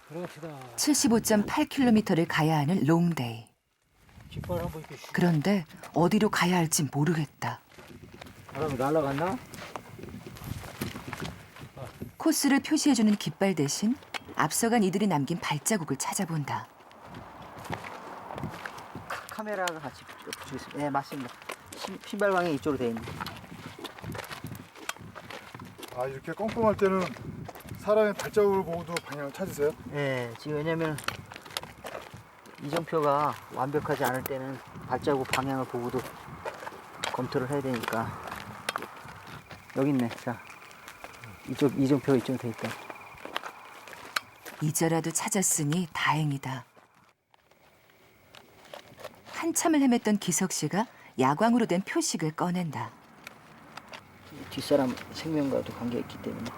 그렇다. 75.8km를 가야 하는 롱데이. 깃발 한번 이렇게 그런데 어디로 가야 할지 모르겠다. 바람이 날아갔나? 코스를 표시해주는 깃발 대신 앞서간 이들이 남긴 발자국을 찾아본다. 카메라가 같이 붙이겠습니다. 네, 맞습니다. 신발 방향 이쪽으로 돼 있네. 아, 이렇게 꼼꼼할 때는 사람의 발자국을 보고도 방향을 찾으세요? 네, 지금 왜냐면 이정표가 완벽하지 않을 때는 발자국 방향을 보고도 검토를 해야 되니까. 여기 있네. 자, 이쪽 이정표가 이쪽에 돼 있다. 이제라도 찾았으니 다행이다. 한참을 헤맸던 기석 씨가 야광으로 된 표식을 꺼낸다. 뒷사람 생명과도 관계가 있기 때문에.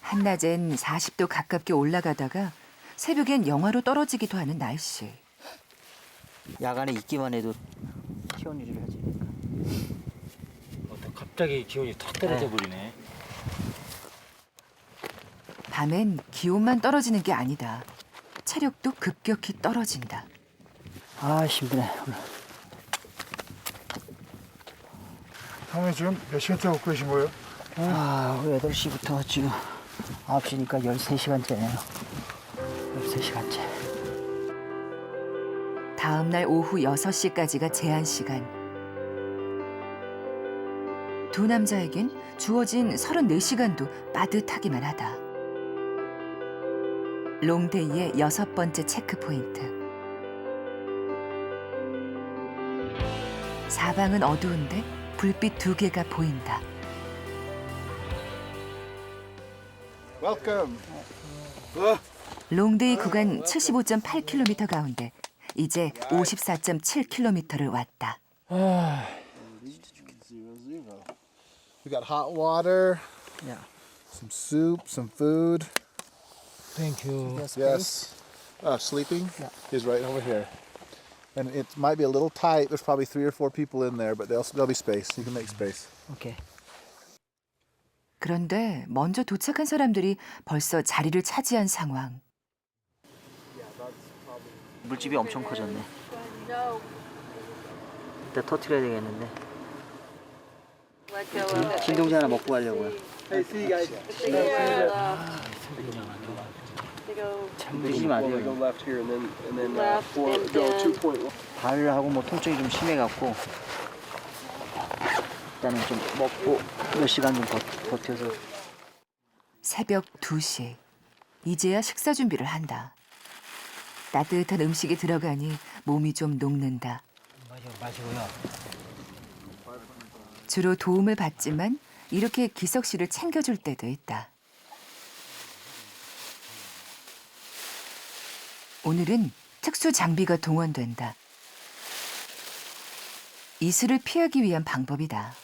한낮엔 40도 가깝게 올라가다가 새벽엔 영하로 떨어지기도 하는 날씨. 야간에 있기만 해도 티온 유지를 하지. 갑자기 기온이 탁 떨어져 버리네. 밤엔 기온만 떨어지는 게 아니다. 체력도 급격히 떨어진다. 아, 힘드네. 오늘. 형님 지금 몇 시간째 걷고 계신 거예요? 아, 8시부터 지금 9시니까 13시간째네요. 13시간째. 다음 날 오후 6시까지가 제한 시간. 두 남자에겐 주어진 34시간도 빠듯하기만 하다. 롱데이의 6번째 체크포인트. 사방은 어두운데 불빛 2개가 보인다. Welcome. 롱데이 구간 75.8km 가운데 이제 54.7km를 왔다. We got hot water, Yeah. some soup, some food. 땡큐. Yes. Sleeping Yeah. is right over here. And it might be a little tight. There's probably 3 or 4 people in there, but there'll be space. You can make space. 오케이. 그런데 먼저 도착한 사람들이 벌써 자리를 차지한 상황. 물집이 엄청 커졌네. 일단 터트려야 되겠는데. 진동제 하나 먹고 가려고요. 참 드시지 마세요. 발하고 뭐 통증이 좀 심해갖고 일단은 좀 먹고 몇 시간 좀 버텨서. 새벽 2시. 이제야 식사 준비를 한다. 따뜻한 음식이 들어가니 몸이 좀 녹는다. 마시고요. 주로 도움을 받지만 이렇게 기석 씨를 챙겨줄 때도 있다. 오늘은 특수 장비가 동원된다. 이슬을 피하기 위한 방법이다.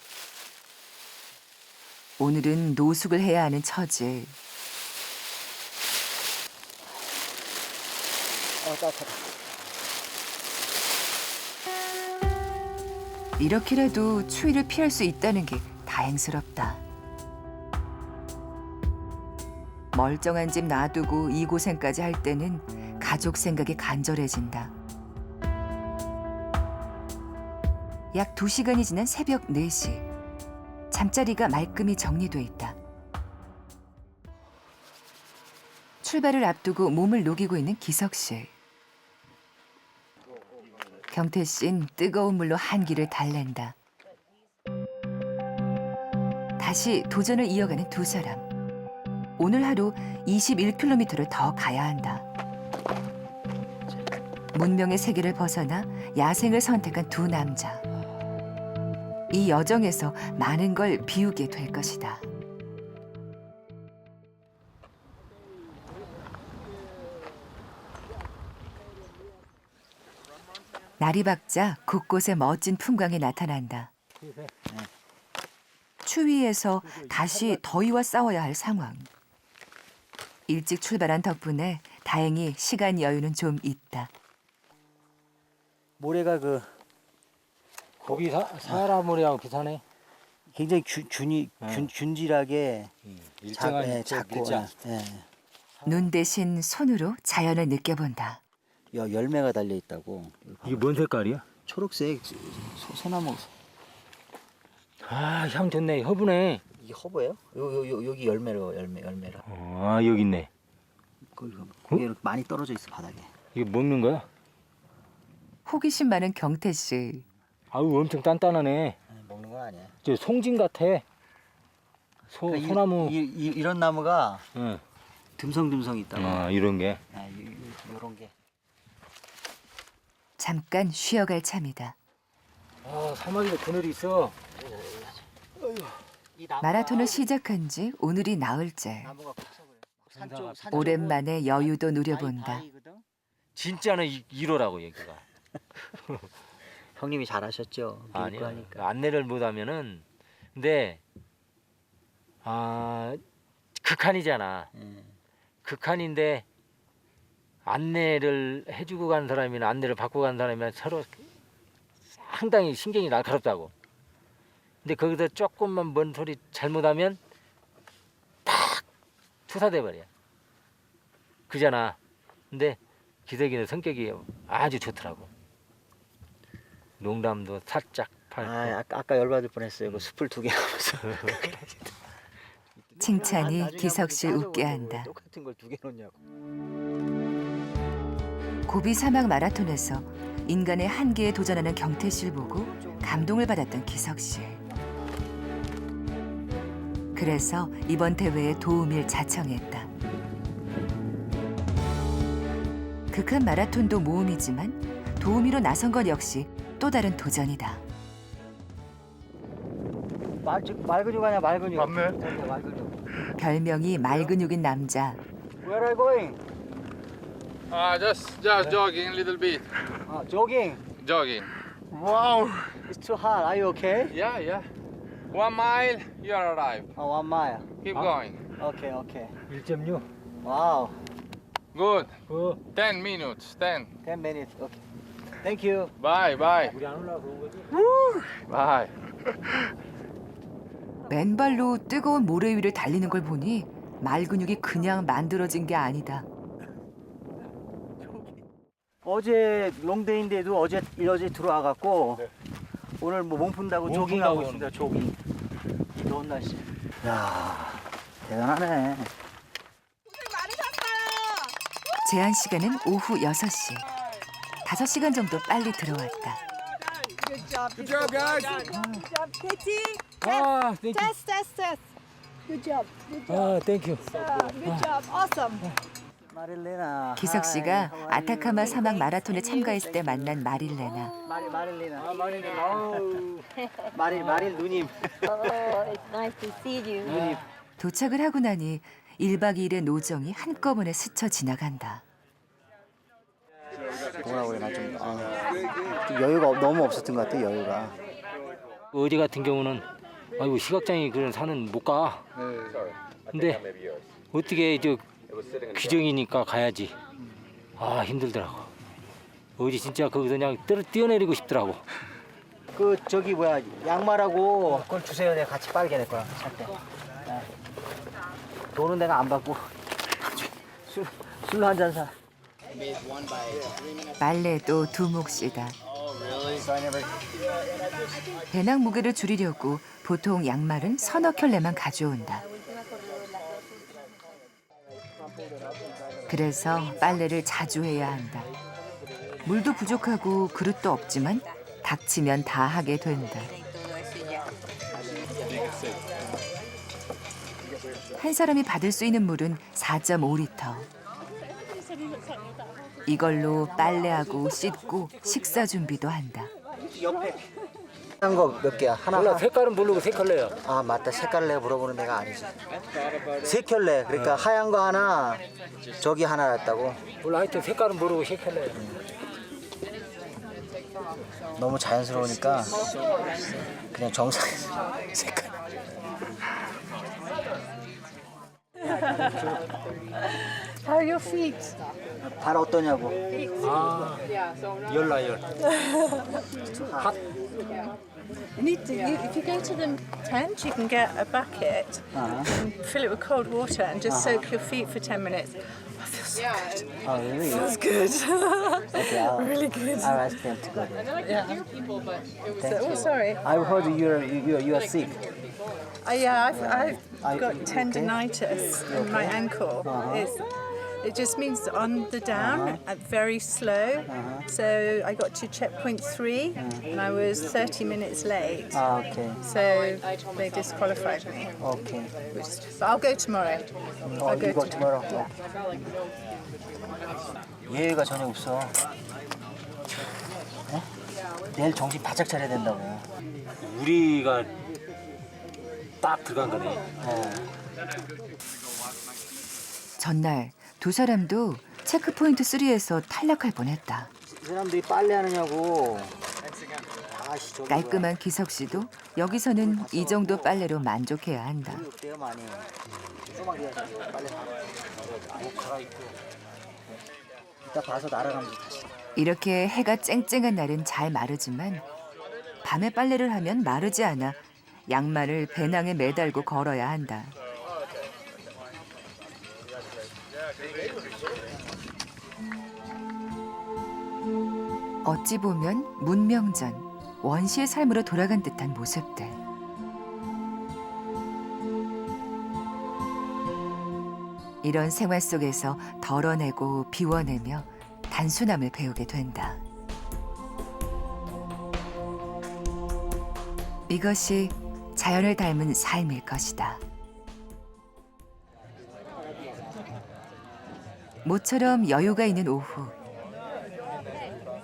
오늘은 노숙을 해야 하는 처지. 따뜻하다. 이렇게라도 추위를 피할 수 있다는 게 다행스럽다. 멀쩡한 집 놔두고 이 고생까지 할 때는 가족 생각이 간절해진다. 약 2시간이 지난 새벽 4시. 잠자리가 말끔히 정리돼 있다. 출발을 앞두고 몸을 녹이고 있는 기석 씨. 경태 씨는 뜨거운 물로 한기를 달랜다. 다시 도전을 이어가는 두 사람. 오늘 하루 21km를 더 가야 한다. 문명의 세계를 벗어나 야생을 선택한 두 남자. 이 여정에서 많은 걸 비우게 될 것이다. 날이 밝자 곳곳에 멋진 풍광이 나타난다. 추위에서 다시 더위와 싸워야 할 상황. 일찍 출발한 덕분에 다행히 시간 여유는 좀 있다. 모래가 거기 사람 머리하고 비슷하네. 굉장히 균질하게 일정한 작고. 일자. 예. 눈 대신 손으로 자연을 느껴본다. 열매가 달려 있다고. 이게 뭔 색깔이야? 초록색 소나무. 아, 향 좋네. 허브네. 이게 허브예요? 여기 열매라. 아, 여기 있네. 그게 많이 떨어져 있어 바닥에. 이게 먹는 거야? 호기심 많은 경태 씨. 아유, 엄청 단단하네. 먹는 건 아니야. 저 송진 같아. 그러니까 소나무. 이런 나무가 응. 듬성듬성 있다고. 아, 이런 게. 이런 게. 잠깐 쉬어갈 참이다. 아, 사마귀도 그늘이 있어. 마라톤을 시작한 지 오늘이 나흘째. 나무가 커서 그래. 오랜만에 여유도 누려본다. 진짜는 1호라고 여기가. 형님이 잘하셨죠. 아니야. 하니까. 안내를 못하면은 근데 극한이잖아. 극한인데 안내를 해주고 간 사람이나 안내를 받고 간 사람이나 서로 상당히 신경이 날카롭다고. 근데 거기서 조금만 먼 소리 잘못하면 탁 투사돼 버려. 그잖아. 근데 기석이는 성격이 아주 좋더라고. 농담도 살짝 팔고. 아까 열받을 뻔했어요. 그 숲을 2개 하면서. 칭찬이 기석 씨 웃게 한다. 똑같은 걸 2개 놓냐고. 고비 사막 마라톤에서 인간의 한계에 도전하는 경태 씨를 보고 감동을 받았던 기석 씨. 그래서 이번 대회에 도움을 자청했다. 극한 마라톤도 모험이지만 도우미로 나선 것 역시 또 다른 도전이다. 말근육 아니야 말근육. 맞네. 말근육. 별명이 말근육인 남자. Where are you going? Just jogging a little bit. Jogging. Jogging. Wow. It's too hot. Are you okay? Yeah. 1 mile, you arrive. 1 mile. Keep going. Okay. 1.6. Wow. Good. 그 10 minutes. 10. 10 minutes. Okay. Thank you. Bye. 우리 안 올라가서 온 거지? Bye. 맨발로 뜨거운 모래 위를 달리는 걸 보니 말근육이 그냥 만들어진 게 아니다. 어제 롱데이인데도 어제 들어와 갖고 오늘 뭐 몸 푼다고 몸 조깅하고 푼다고 있습니다. 조깅. 이 더운 날씨. 야 대단하네. 제한 시간은 오후 6시. 5시간 정도 빨리 들어왔다. Good job, guys. Good job, Katie. 아, 땡큐. Test. Good job. 아, 땡큐. Good job. Awesome. 마릴레나. 기석 씨가 아타카마 사막 마라톤에 참가했을 때 만난 마릴레나. 마릴레나. 마리네. 마릴 누님. Oh, it's nice to see you. 도착을 하고 나니 1박 2일의 노정이 한꺼번에 스쳐 지나간다. 뭐라 그래 나좀 좀 여유가 너무 없었던 것 같아 여유가. 어제 같은 경우는 아이고 시각장애 그런 산은 못 가. 근데 어떻게 저 규정이니까 가야지. 아 힘들더라고. 어제 진짜 거기서 그냥 뛰어내리고 싶더라고. 그 저기 뭐야 양말하고 그걸 주세요. 내가 같이 빨게 될 거야 살 때. 돈은 내가 안 받고 술로 한 잔 사. 말레도 두 몫이다. 배낭 무게를 줄이려고 보통 양말은 서너 켤레만 가져온다. 그래서 빨래를 자주 해야 한다. 물도 부족하고 그릇도 없지만 닥치면 다 하게 된다. 한 사람이 받을 수 있는 물은 4.5리터. 이걸로 빨래하고 씻고 식사 준비도 한다. 옆에 한 거 몇 개야? 하나. 몰라 색깔은 모르고 색깔래요. 아 맞다 색깔을 내가 물어보는 데가 아니지. 세 켤레 그러니까 하얀 거 하나 저기 하나 놨다고. 몰라 하여튼 색깔은 모르고 색깔래요. 너무 자연스러우니까 그냥 정상 색깔. How are your feet? 발 어떠냐고. 아, 열나 열. You need to, if you go to the tent, you can get a bucket and fill it with cold water and just soak your feet for 10 minutes. I feel so good. Oh, really? Feels good. Okay, really good. I'll ask them to go there. Oh, sorry. I heard you are sick. Yeah, I've got you okay? tendinitis in my ankle. It just means on the down, very slow. So I got to checkpoint 3 and I was 30 minutes late. Ah, okay. So they disqualified me. Okay. But I'll go tomorrow. Oh, you go tomorrow? 예의가 전혀 없어. 네? 내일 정신 바짝 차려야 된다고. 우리가 딱 들어간 거네. 전날 두 사람도 체크포인트 3에서 탈락할 뻔했다. 이 사람들이 빨래 하느냐고. 아씨, 저기 깔끔한 기석 씨도 여기서는 이 정도 빨래로 만족해야 한다. 어때요, 많이? 조금만 기다려. 빨래 다. 이따 봐서 날아가면서 다시. 이렇게 해가 쨍쨍한 날은 잘 마르지만 밤에 빨래를 하면 마르지 않아 양말을 배낭에 매달고 걸어야 한다. 어찌 보면 문명전, 원시의 삶으로 돌아간 듯한 모습들. 이런 생활 속에서 덜어내고 비워내며 단순함을 배우게 된다. 이것이 자연을 닮은 삶일 것이다. 모처럼 여유가 있는 오후.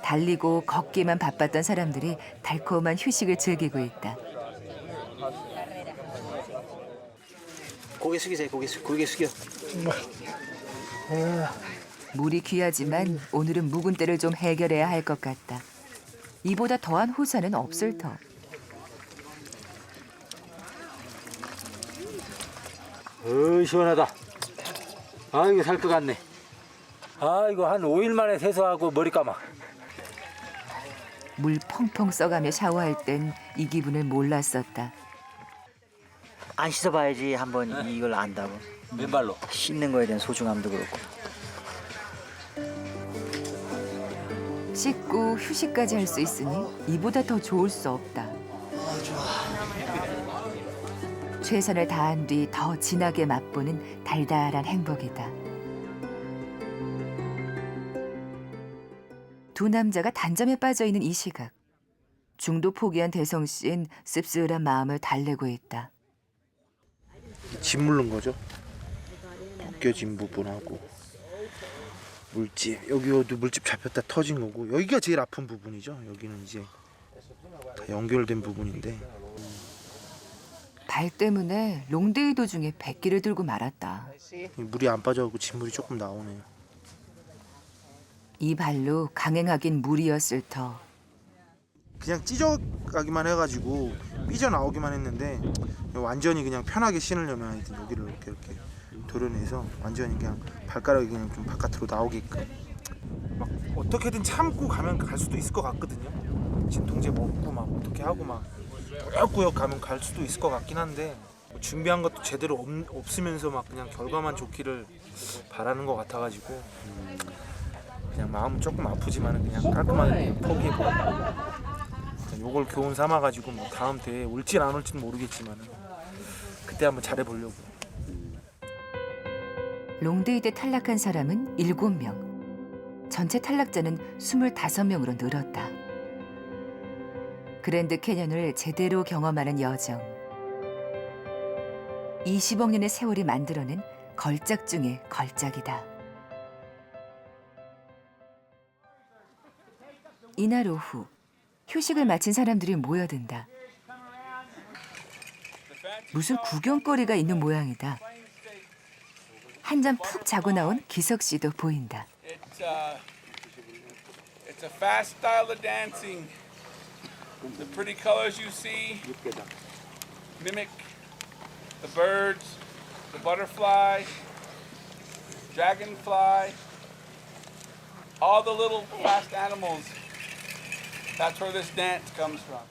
달리고 걷기만 바빴던 사람들이 달콤한 휴식을 즐기고 있다. 고개 숙이세요, 고개 숙여. 물이 귀하지만 오늘은 묵은 때를 좀 해결해야 할 것 같다. 이보다 더한 호사는 없을 터. 시원하다. 이거 살 것 같네. 이거 한 5일 만에 세수하고 머리 감아. 물 펑펑 써가며 샤워할 땐 이 기분을 몰랐었다. 안 씻어봐야지 한번 이걸 안다고. 맨발로. 씻는 거에 대한 소중함도 그렇고. 씻고 휴식까지 할 수 있으니 이보다 더 좋을 수 없다. 최선을 다한 뒤 더 진하게 맛보는 달달한 행복이다. 두 남자가 단잠에 빠져 있는 이 시각. 중도 포기한 대성 씨는 씁쓸한 마음을 달래고 있다. 짓 물른 거죠. 벗겨진 부분하고 물집, 여기도 물집 잡혔다 터진 거고, 여기가 제일 아픈 부분이죠. 여기는 이제 다 연결된 부분인데. 발 때문에 롱데이 도중에 백기를 들고 말았다. 물이 안 빠져갖고 진물이 조금 나오네요. 이 발로 강행하긴 무리였을 터. 그냥 찢어가기만 해가지고 삐져나오기만 했는데, 완전히 그냥 편하게 신으려면 하여튼 여기를 이렇게 도려내서 완전히 그냥 발가락이 그냥 좀 바깥으로 나오게끔 막 어떻게든 참고 가면 갈 수도 있을 것 같거든요. 진통제 먹고 막 어떻게 하고 막 꾸역꾸역 가면 갈 수도 있을 것 같긴 한데, 준비한 것도 제대로 없으면서 막 그냥 결과만 좋기를 바라는 것 같아가지고 그냥 마음은 조금 아프지만 그냥 깔끔하게 포기했고, 요걸 교훈 삼아가지고 뭐 다음 대회에 올지 안 올지는 모르겠지만 그때 한번 잘해보려고. 롱데이 때 탈락한 사람은 7명. 전체 탈락자는 25명으로 늘었다. 그랜드 캐년을 제대로 경험하는 여정. 20억 년의 세월이 만들어낸 걸작 중의 걸작이다. 이날 오후 휴식을 마친 사람들이 모여든다. 무슨 구경거리가 있는 모양이다. 한잠 푹 자고 나온 기석 씨도 보인다. It's a fast style of dancing. The pretty colors you see mimic the birds, the butterfly, dragonfly, all the little fast animals. That's where this dance comes from.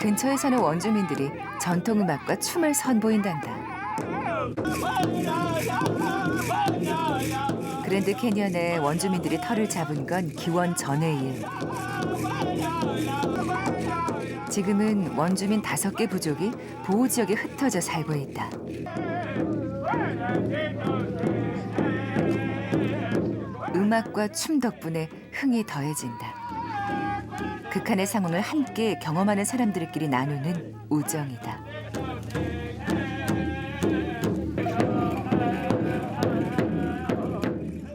근처에 사는 원주민들이 전통음악과 춤을 선보인단다. 그랜드 캐니언에 원주민들이 터를 잡은 건 기원 전의 일. 지금은 원주민 5개 부족이 보호지역에 흩어져 살고 있다. 음악과 춤 덕분에 흥이 더해진다. 극한의 상황을 함께 경험하는 사람들끼리 나누는 우정이다.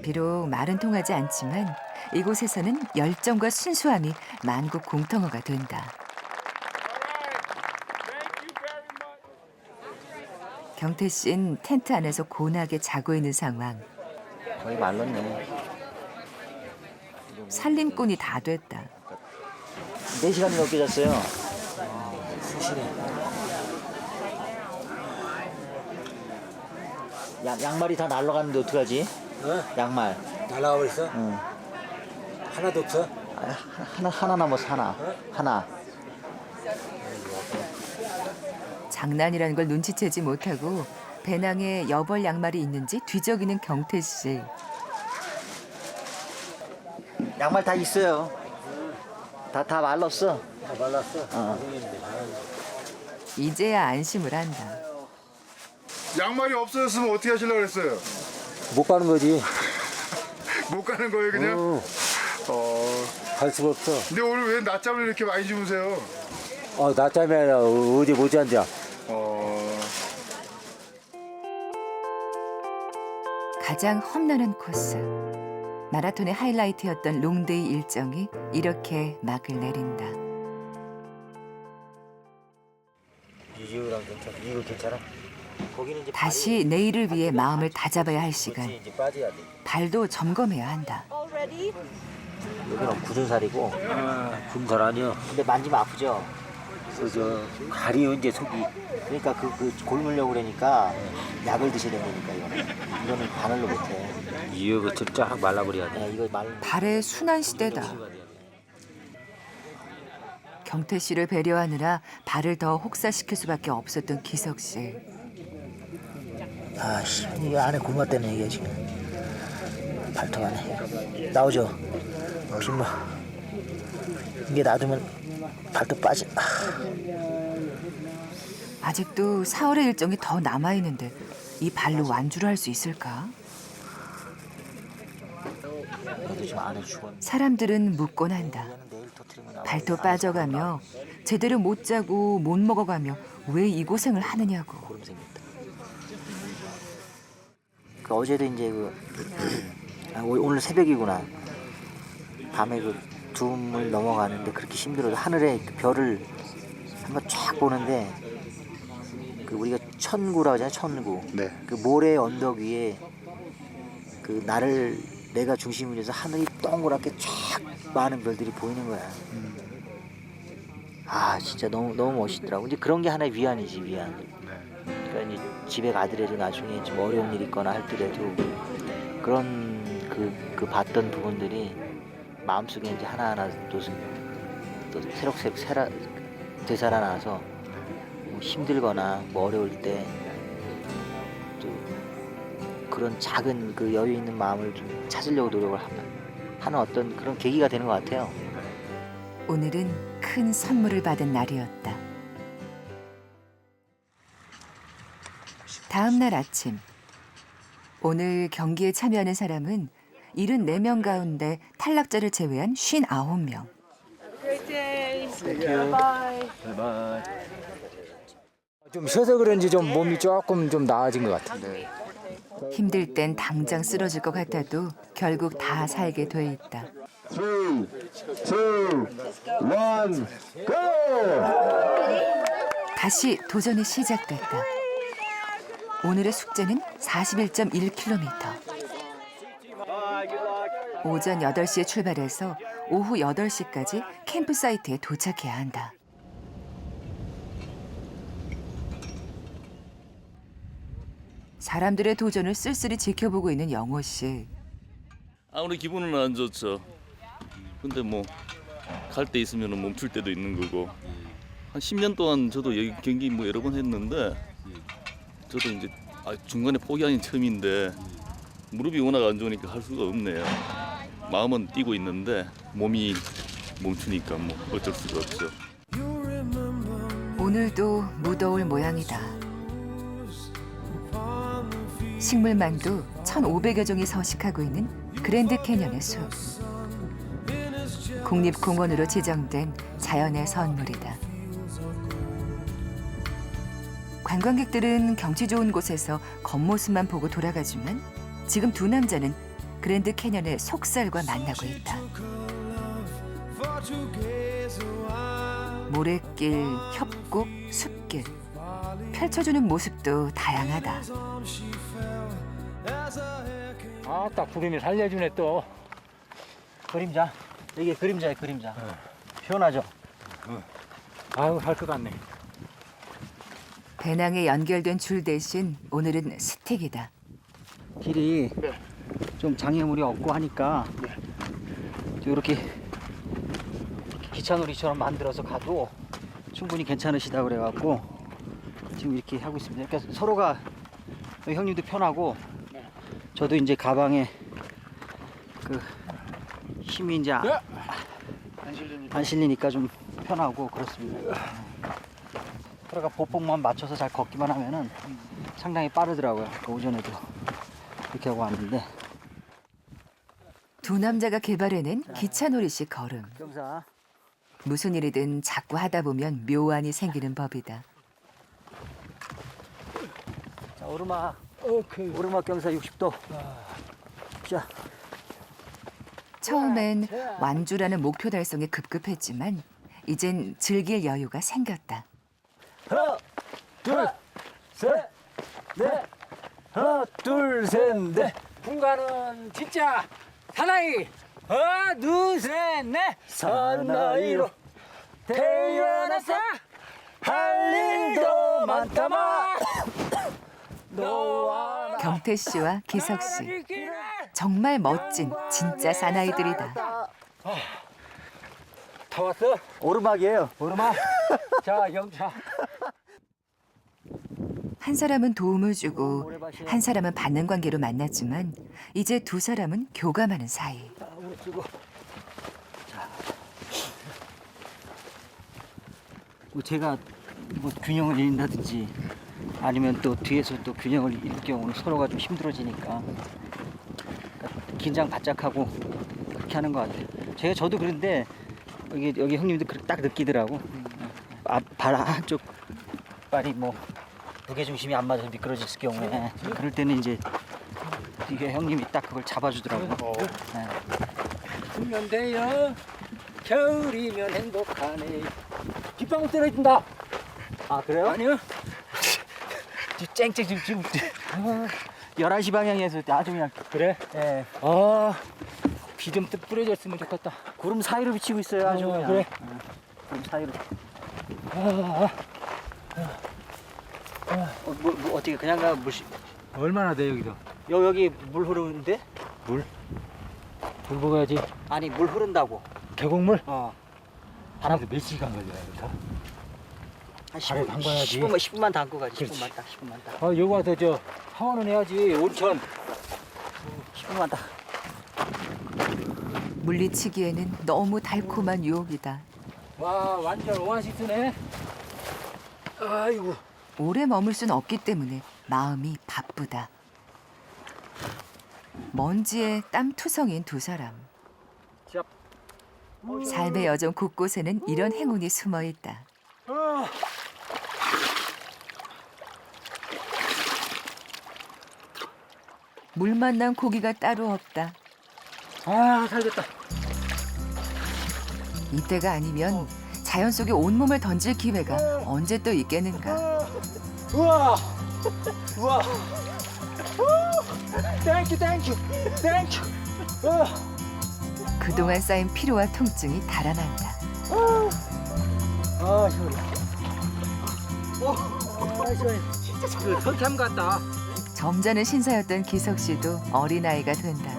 비록 말은 통하지 않지만 이곳에서는 열정과 순수함이 만국 공통어가 된다. 경태 씨는 텐트 안에서 고나게 자고 있는 상황. 거의 말랐네. 살림꾼이 다 됐다. 4시간이 넘게 잤어요. 양말이 다 날아갔는데 어떡하지? 양말. 날아가 버렸어? 응. 하나도 없어? 하나 남았어, 하나. 장난이라는 걸 눈치채지 못하고 배낭에 여벌 양말이 있는지 뒤적이는 경태 씨. 양말 다 있어요. 다 말랐어. 다 말랐어? 이제야 안심을 한다. 양말이 없어졌으면 어떻게 하시려고 그랬어요? 못 가는 거지. 못 가는 거예요, 그냥? 갈 수가 없어. 근데 오늘 왜 낮잠을 이렇게 많이 주무세요? 낮잠이 아니라 어디 못 앉아. 가장 험난한 코스. 마라톤의 하이라이트였던 롱데이 일정이 이렇게 막을 내린다. 이거 괜찮아? 거기는 이제 다시 내일을 위해 마음을 다잡아야 할 시간. 이제 빠져야 돼. 발도 점검해야 한다. 여기는 굳은 살이고. 군살 아니야. 근데 만지면 아프죠? 가리요 이제 속이. 그러니까 그 골물려고 그러니까 약을 드셔야 된다니까 이거는 바늘로 못해. 이거 쫙 말라버려야 돼. 이거 말. 발의 순환 시대다. 경태 씨를 배려하느라 발을 더 혹사시킬 수밖에 없었던 기석 씨. 아씨, 이 안에 고마 때문에 이게 지금 발톱 안에 나오죠. 빗물. 이게 놔두면 발톱 빠져. 아직도 4월의 일정이 더 남아 있는데 이 발로 완주를 할 수 있을까? 그래도 지금 안에 죽었네. 사람들은 묻곤 한다. 내일 터트리면 나와. 발톱 빠져가며 제대로 못 자고 못 먹어가며 왜 이 고생을 하느냐고. 고름 생겼다. 그 어제도 이제 오늘 새벽이구나. 밤에 그 둠을 넘어가는데 그렇게 힘들어도 하늘에 그 별을 한번 쫙 보는데 그 우리가 천구라고 하잖아요. 천구. 네. 그 모래 언덕 위에 그 나를 내가 중심으로 해서 하늘이 동그랗게 쫙 많은 별들이 보이는 거야. 아 진짜 너무 멋있더라고. 이제 그런 게 하나의 위안이지 위안. 그러니까 이제 집에 가더라도 나중에 좀 어려운 일 있거나 할 때라도 그런 그 봤던 부분들이 마음속에 이제 하나하나 또 새록새록 되살아나서 뭐 힘들거나 뭐 어려울 때 또 그런 작은 그 여유 있는 마음을 좀 찾으려고 노력을 하는 어떤 그런 계기가 되는 것 같아요. 오늘은 큰 선물을 받은 날이었다. 다음 날 아침. 오늘 경기에 참여하는 사람은 74명 가운데 탈락자를 제외한 59명. 좀 쉬어서 그런지 좀 몸이 조금 좀 나아진 것 같은데. 힘들 땐 당장 쓰러질 것 같아도 결국 다 살게 돼 있다. 3, 2, 1, go! 다시 도전이 시작됐다. 오늘의 숙제는 41.1km. 오전 8시에 출발해서 오후 8시까지 캠프사이트에 도착해야 한다. 사람들의 도전을 쓸쓸히 지켜보고 있는 영호 씨. 아무리 기분은 안 좋죠. 근데 뭐 갈 때 있으면 멈출 때도 있는 거고. 한 10년 동안 저도 여기 경기 뭐 여러 번 했는데 저도 이제 중간에 포기하는 처음인데 무릎이 워낙 안 좋으니까 할 수가 없네요. 마음은 뛰고 있는데 몸이 멈추니까 뭐 어쩔 수가 없죠. 오늘도 무더울 모양이다. 식물만도 1,500여 종이 서식하고 있는 그랜드 캐년의 숲. 국립공원으로 지정된 자연의 선물이다. 관광객들은 경치 좋은 곳에서 겉모습만 보고 돌아가지만 지금 두 남자는 그랜드 캐년의 속살과 만나고 있다. 모래길, 협곡, 숲길. 펼쳐주는 모습도 다양하다. 딱 구름이 살려주네 또. 그림자. 이게 그림자예요, 그림자. 시원하죠? 아유 할 것 같네. 배낭에 연결된 줄 대신 오늘은 스틱이다. 길이 좀 장애물이 없고 하니까 이렇게 기차놀이처럼 만들어서 가도 충분히 괜찮으시다 그래갖고 지금 이렇게 하고 있습니다. 그러니까 서로가 형님도 편하고 저도 이제 가방에 그 힘이 이제 안 실리니까 좀 편하고 그렇습니다. 서로가 보폭만 맞춰서 잘 걷기만 하면은 상당히 빠르더라고요. 그 오전에도 이렇게 하고 왔는데. 두 남자가 개발해낸 기차놀이식 걸음. 경사. 무슨 일이든 자꾸 하다 보면 묘안이 생기는 법이다. 자, 오르막. 오르막 경사 60도. 자. 처음엔 완주라는 목표 달성에 급급했지만 이젠 즐길 여유가 생겼다. 하나, 둘, 셋, 넷. 하나, 둘, 셋, 넷. 분가는 진짜 사나이. 하나, 둘, 셋, 넷. 사나이로 태어나서 할 일도 많다마. 너와 경태 씨와 기석 씨. 정말 멋진 진짜 사나이들이다. 다 왔어? 오르막이에요. 오르막. 자, 영차. 한 사람은 도움을 주고 한 사람은 받는 관계로 만났지만 이제 두 사람은 교감하는 사이. 무릎 쓰고. 뭐 제가 뭐 균형을 잃는다든지 아니면 또 뒤에서 또 균형을 잃을 경우는 서로가 좀 힘들어지니까 긴장 바짝하고 그렇게 하는 것 같아요. 저도 그런데 여기 형님도 딱 느끼더라고. 발 한쪽 발이 뭐 무게 중심이 안 맞아서 미끄러졌을 경우에 그럴 때는 이제 이게 형님이 딱 그걸 잡아주더라고. 네. 풀면 돼요. 겨울이면 행복하네. 빗방울 떨어진다. 아 그래요? 아니요. 쨍쨍 지금 11시 방향에서 아주 그냥 그래? 예. 비 좀 뿌려졌으면 좋겠다. 구름 사이로 비치고 있어요. 아주 그냥. 그래. 구름 사이로. 뭐 어떻게 그냥 가 물시? 얼마나 돼 여기도? 여기 물 흐르는데? 물 먹어야지. 아니 물 흐른다고. 계곡물? 바람 몇 시간 걸려요 여기서? 한 발에 담가야지. 10분만 담고 가지. 그렇지. 10분만 딱. 10분만 딱. 여기 와서 저 하원은 해야지. 온천. 10분만 딱. 물리치기에는 너무 달콤한 유혹이다. 와 완전 오아시스네. 아이고. 오래 머물 순 없기 때문에 마음이 바쁘다. 먼지에 땀투성이인 두 사람. 삶의 여정 곳곳에는 이런 행운이 숨어 있다. 물 만난 고기가 따로 없다. 살겠다. 이때가 아니면 자연 속에 온몸을 던질 기회가 언제 또 있겠는가. 우와. 땡큐. 그동안 쌓인 피로와 통증이 달아난다. 시원해. 시원해. 진짜 잘. 설캠 같다. 점잖은 신사였던 기석 씨도 어린아이가 된다.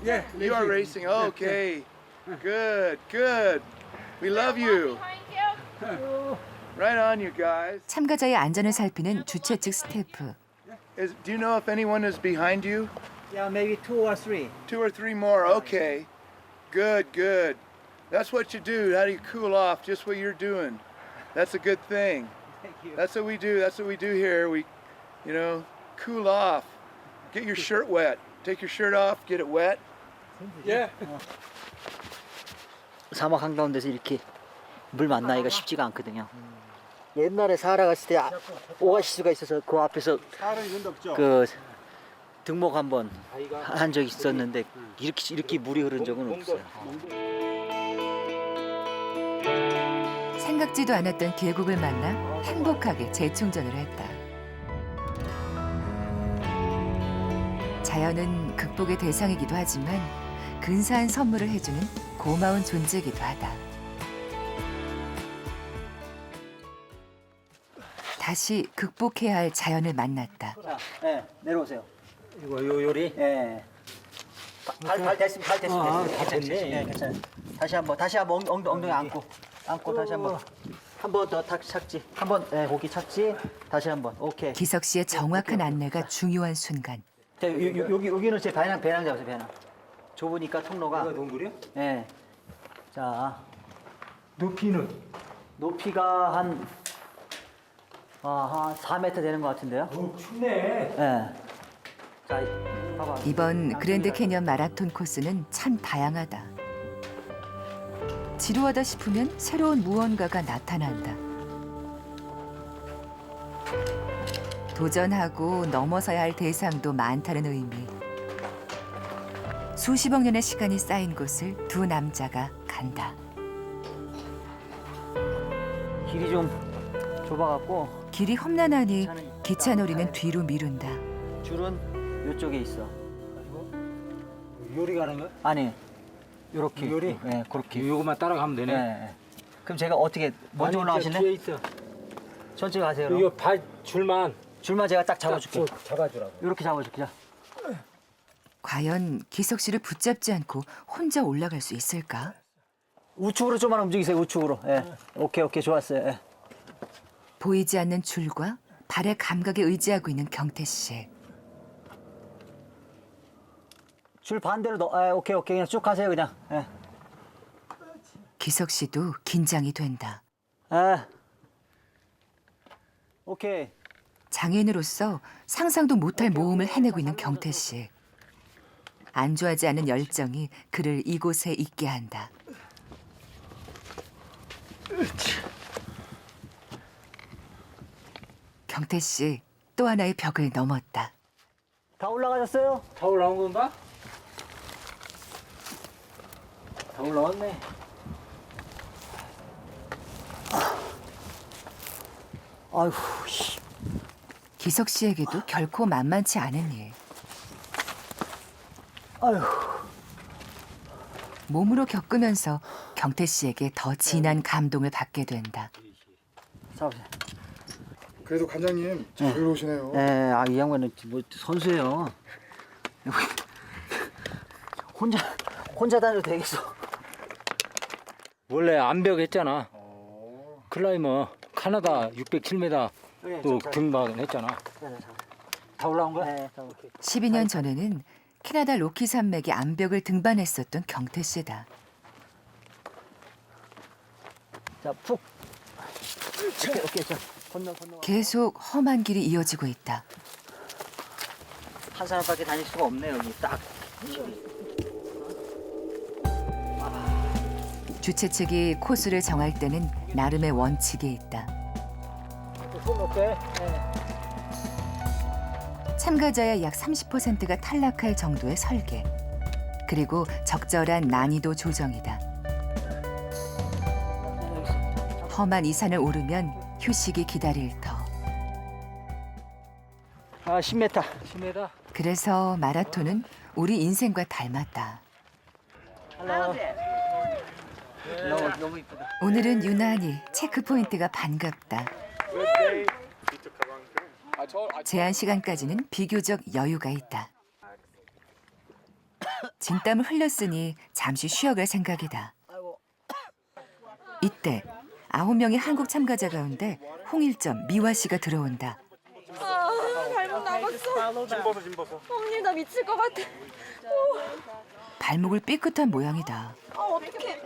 Yeah, you are racing. Okay. Good, good. We love you. Right on, you guys. 참가자의 안전을 살피는 주최 측 스태프. Do you know if anyone is behind you? Yeah, maybe 2 or 3. 2 or 3 more. Okay. Good, good. That's what you do. How do you cool off? Just what you're doing. That's a good thing. Thank you. That's what we do. That's what we do here. We, cool off. Get your shirt wet. Take your shirt off. Get it wet. Yeah. 사막 한가운데서 이렇게 물 만나기가 쉽지가 않거든요. 옛날에 사하라 갔을 때 오아시스가 있어서 그 앞에서 그 등목 한번 한 적이 있었는데 이렇게 물이 흐른 적은 없어요. 생각지도 않았던 계곡을 만나 행복하게 재충전을 했다. 자연은 극복의 대상이기도 하지만 근사한 선물을 해주는 고마운 존재이기도 하다. 다시 극복해야 할 자연을 만났다. 자, 네, 내려오세요. 이거 요리? 네. 발 됐으면 발 됐으면 다 됐네. 네, 괜찮아요. 다시 한번 엉덩이 안고 다시 한 번 더 착지. 고기 착지. 다시 한번. 오케이. 기석 씨의 정확한 안내가 중요한 순간. 자, 여기는 제 배낭 잡으세요, 배낭. 좁으니까 통로가. 이거 동굴이요? 네. 자, 높이가 한 4m 되는 것 같은데요? 춥네. 네. 자, 봐봐. 이번 그랜드 캐년 마라톤 코스는 참 다양하다. 지루하다 싶으면 새로운 무언가가 나타난다. 도전하고 넘어서야 할 대상도 많다는 의미. 수십억 년의 시간이 쌓인 곳을 두 남자가 간다. 길이 좀 좁아갖고 길이 험난하니 기차놀이는 뒤로 미룬다. 줄은 이쪽에 있어. 요리 가는 거야? 아니, 요렇게. 요리? 네, 그렇게. 요거만 따라가면 되네. 네. 그럼 제가 어떻게 먼저 아니, 올라가실래? 뒤에 있어. 천천히 가세요. 그럼. 이거 줄만 제가 딱 잡아줄게. 잡아주라고. 이렇게 잡아줄게. 자. 과연 기석 씨를 붙잡지 않고 혼자 올라갈 수 있을까? 우측으로 좀만 움직이세요. 우측으로. 예. 오케이, 좋았어요. 예. 보이지 않는 줄과 발의 감각에 의지하고 있는 경태 씨. 줄 반대로 오케이. 그냥 쭉 가세요, 그냥. 예. 기석 씨도 긴장이 된다. 오케이. 장인으로서 상상도 못할 모험을 해내고 있는 경태 씨. 안주하지 않은 열정이 그를 이곳에 있게 한다. 경태 씨 또 하나의 벽을 넘었다. 다 올라가셨어요? 다 올라온 건가? 다 올라왔네. 아이고, 씨. 기석 씨에게도 결코 만만치 않은 일. 아이고. 몸으로 겪으면서 경태 씨에게 더 진한 감동을 받게 된다. 잡으세요. 그래도 관장님 잘 오시네요. 네, 이 양반은 뭐 선수예요. 혼자 다녀도 되겠어. 원래 암벽 했잖아. 클라이머 카나다 607m 또 등반 했잖아. 다 올라온 거야? 네, 12년 전에는 캐나다 로키 산맥의 암벽을 등반했었던 경태 씨다. 자, 푹. 오케이. 자, 건너. 계속 험한 길이 이어지고 있다. 한 사람밖에 다닐 수가 없네, 여기 딱. 주최 측이 코스를 정할 때는 나름의 원칙이 있다. 손 어때? 참가자의 약 30%가 탈락할 정도의 설계. 그리고 적절한 난이도 조정이다. 험한 이 산을 오르면 휴식이 기다릴 터. 10m. 10m? 그래서 마라톤은 우리 인생과 닮았다. 너무 이쁘다. 오늘은 유난히 체크포인트가 반갑다. 제한 시간까지는 비교적 여유가 있다. 진땀을 흘렸으니 잠시 쉬어갈 생각이다. 이때 9명의 한국 참가자 가운데 홍일점 미화 씨가 들어온다. 발목 나갔어. 짐 벗어. 언니 나 미칠 것 같아. 발목을 삐끗한 모양이다. 어떡해.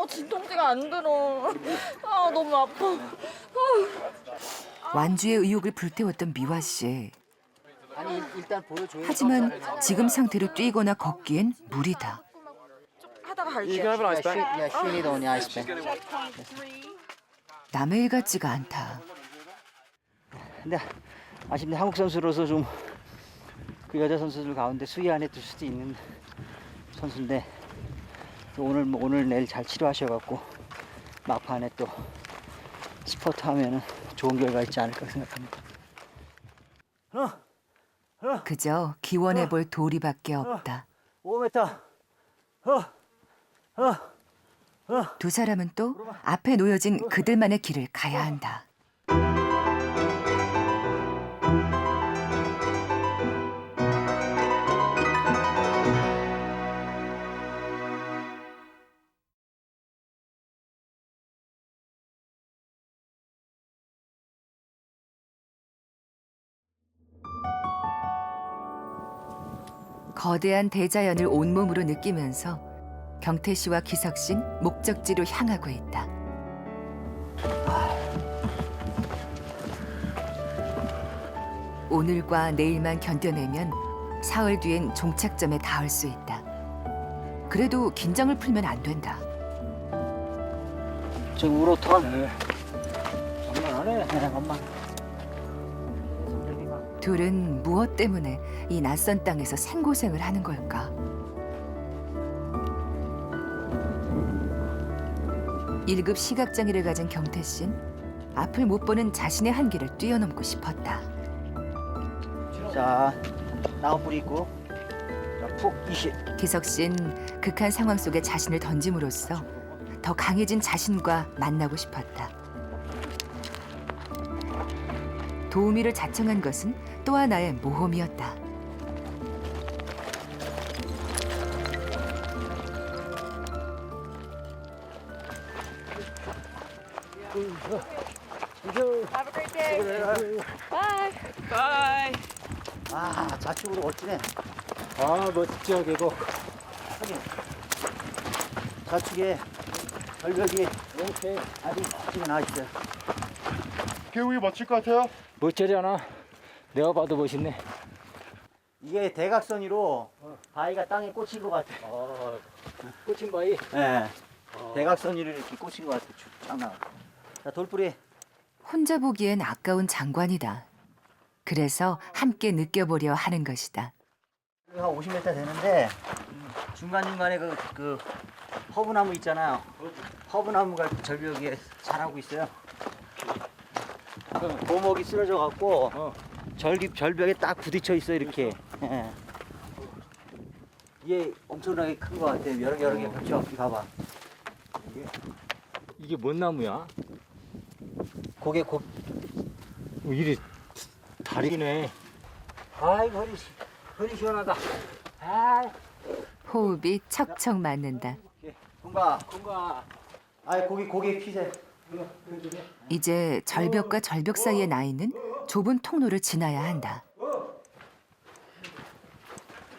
진통제가 안 들어. 너무 아파. 완주의 의욕을 불태웠던 미화 씨. 아니 일단 보여줘요. 하지만 지금 상태로 뛰거나 걷기엔 무리다. 하다가 갈게. 쉬니 더니 아이스백. 남의 일 같지가 않다. 근데 아쉽네. 한국 선수로서 좀 그 여자 선수들 가운데 수위 안에 들 수도 있는 선수인데 오늘 내일 잘 치료하셔갖고 막판에 또 스포트 하면은 좋은 결과 있지 않을까 생각합니다. 그저 기원해볼 도리밖에 없다. 5m. 두 사람은 또 앞에 놓여진 그들만의 길을 가야 한다. 거대한 대자연을 온몸으로 느끼면서 경태 씨와 기석 씨는 목적지로 향하고 있다. 오늘과 내일만 견뎌내면 사흘 뒤엔 종착점에 닿을 수 있다. 그래도 긴장을 풀면 안 된다. 저 우로턴. 엄마하네. 엄마. 둘은 무엇 때문에 이 낯선 땅에서 생고생을 하는 걸까? 1급 시각장애를 가진 경태 씨는 앞을 못 보는 자신의 한계를 뛰어넘고 싶었다. 자, 나무뿌리 있고. 자, 푹 이시. 기석 씨는 극한 상황 속에 자신을 던짐으로써 더 강해진 자신과 만나고 싶었다. 도우미를 자청한 것은 또 하나의 모험이었다. Have a great day. Bye. Bye. 아, 좌측으로 멋지네. 아 멋져 계곡. 좌측에 절벽이 이렇게 아주 멋지게 나와 있어요. 계곡이 멋질 것 같아요? 멋지잖아. 내가 봐도 멋있네. 이게 대각선으로 바위가 땅에 꽂힌 것 같아. 꽂힌 바위. 네. 대각선으로 이렇게 꽂힌 것 같아. 쫙 나와. 자, 돌뿌리. 혼자 보기엔 아까운 장관이다. 그래서 함께 느껴보려 하는 것이다. 한 50m 되는데 중간중간에 그 허브나무 있잖아요. 허브나무가 절벽 위에 자라고 있어요. 고목이 쓰러져 갖고 절벽에 딱 부딪혀 있어 이렇게. 예. 이게 엄청나게 큰 것 같아요. 여러 개 펼쳐. 봐봐. 이게 뭔 나무야? 고개 이리 다리네. 아이 허리 시원하다. 아. 호흡이 척척 맞는다. 공가. 공가. 아이 고개 피세요. 이제 절벽과 절벽 사이에 나 있는 좁은 통로를 지나야 한다.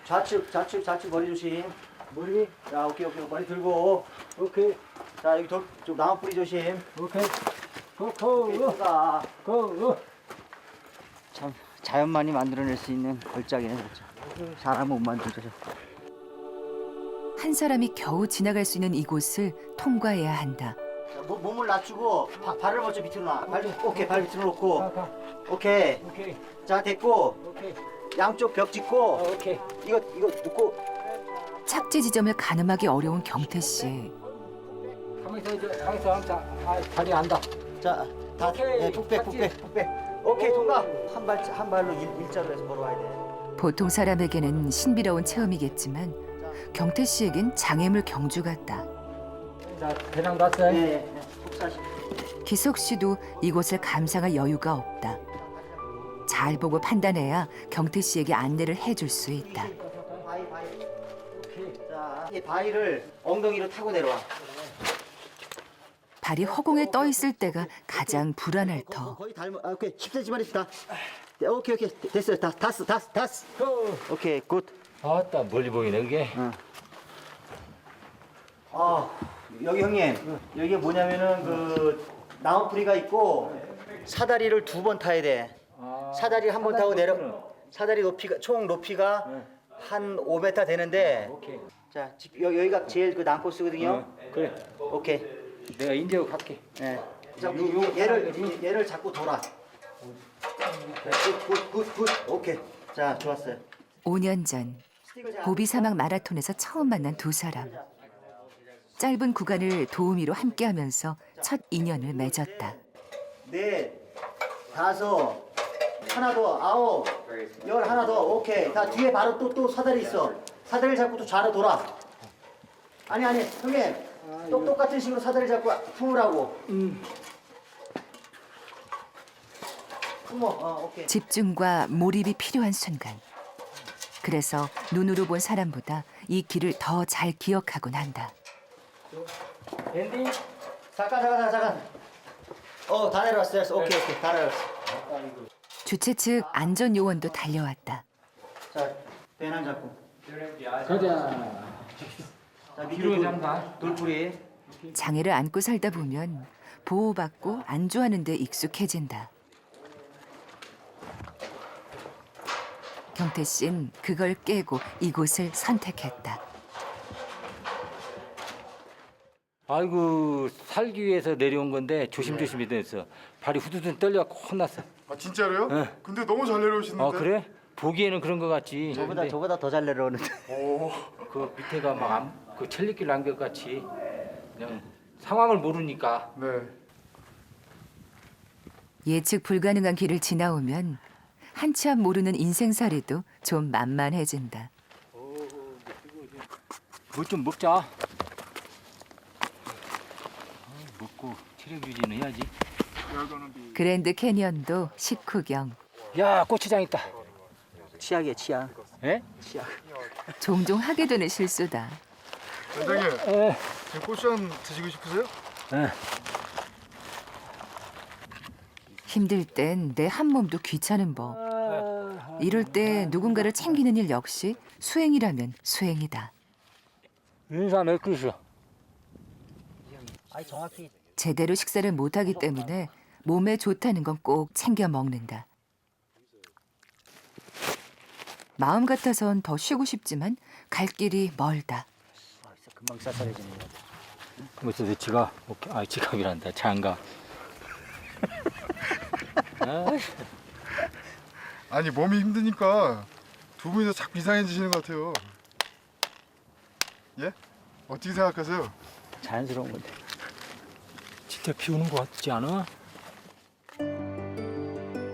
좌측 머리 조심. 머리. 자, 오케이. 머리 들고. 오케이. 자, 여기 좀 나무 뿌리 조심. 오케이. 오케이, 가. 참 자연만이 만들어낼 수 있는 걸작이네 진짜. 사람은 못 만들죠. 한 사람이 겨우 지나갈 수 있는 이곳을 통과해야 한다. 몸을 낮추고 발을 먼저 밑으로 놔. 오케이, 발 밑으로 놓고. 오케이. 자, 됐고. 양쪽 벽 짚고. 오케이. 이거 놓고. 착지 지점을 가늠하기 어려운 경태 씨. 가만있어. 다리 안다. 자, 다. 네, 푹백. 오케이, 통과. 한 발로 일자로 해서 걸어와야 돼. 보통 사람에게는 신비로운 체험이겠지만 경태 씨에겐 장애물 경주 같다. 자, 배낭 놨어요. 네. 속사시. 기석 씨도 이곳을 감상할 여유가 없다. 잘 보고 판단해야 경태 씨에게 안내를 해줄 수 있다. 자, 이 바위를 엉덩이로 타고 내려와. 발이 허공에 떠 있을 때가 가장 불안할 터. 거의 오케이 10cm만 있다. 네, 오케이 됐어요. 다스. 오케이 굿. 아따 멀리 보이네 그게. 여기 형님 여기가 뭐냐면은 그 나무뿌리가 있고 사다리를 2번 타야 돼. 사다리 한 번 타고 사다리 높이가 총 높이가 한 5m 되는데. 자 여기가 제일 그 난코스거든요. 그래. 오케이. 내가 인제하고 갈게. 네. 자, 얘를 잡고 돌아. 굿. 오케이. 자, 좋았어요. 5년 전 고비 사막 마라톤에서 처음 만난 두 사람. 짧은 구간을 도우미로 함께하면서 첫 인연을 맺었다. 4, 5, 하나 더, 9, 10 하나 더. 오케이. 자, 뒤에 바로 또 사다리 있어. 사다리를 잡고 또 좌로 돌아. 아니 형님. 똑같은 식으로 사다리 잡고 품으라고. 품어. 오케이. 집중과 몰입이 필요한 순간. 그래서 눈으로 본 사람보다 이 길을 더 잘 기억하곤 한다. 앤디. 잠깐. 다 내려왔어요. 오케이. 다 내려왔어. 주최 측 안전 요원도 달려왔다. 자, 배낭 잡고. 가자. 자, 뒤로 잠가. 돌뿌리. 장애를 안고 살다 보면 보호받고 안주하는 데 익숙해진다. 경태 씨는 그걸 깨고 이곳을 선택했다. 아이고 살기 위해서 내려온 건데 조심조심히 됐어. 발이 후두둑 떨려갖고 혼났어. 아 진짜로요? 응. 근데 너무 잘 내려오시는데. 그래? 보기에는 그런 거 같지. 저보다 더 잘 내려오는데. 오. 그 밑에가 막 그 첼리길 남겨 같이 그냥 상황을 모르니까. 네. 예측 불가능한 길을 지나오면 한치 앞 모르는 인생살이도 좀 만만해진다. 뭐 좀 먹자. 먹고 체력 유지는 해야지. 그랜드 캐니언도 식후경. 야 고추장 있다. 치약이에요, 치약. 예? 치약. 종종 하게 되는 실수다. 원장님, 지금 고추장 드시고 싶으세요? 힘들 땐 내 한 몸도 귀찮은 법. 이럴 때 누군가를 챙기는 일 역시 수행이라면 수행이다. 인사 몇 그릇이야? 아니 정확히. 제대로 식사를 못하기 때문에 몸에 좋다는 건 꼭 챙겨 먹는다. 마음 같아선 더 쉬고 싶지만 갈 길이 멀다. 금방 쌀쌀해지는 거 같아. 무슨 내 지갑? 오케이. 지갑이란다. 장갑. 아니 몸이 힘드니까 두 분이서 자꾸 이상해지시는 것 같아요. 예? 어떻게 생각하세요? 자연스러운 건데. 진짜 비 오는 거 같지 않아?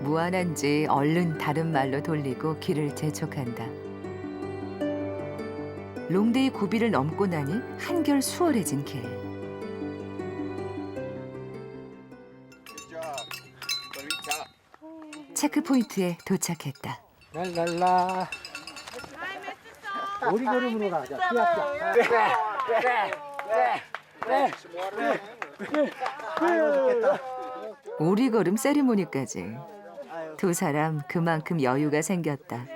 무안한지 얼른 다른 말로 돌리고 길을 재촉한다. 롱데이 고비를 넘고 나니 한결 수월해진 길. 체크포인트에 도착했다. 랄랄라. 오리걸음으로 가자. 오리걸음 세리머니까지. 두 사람 그만큼 여유가 생겼다.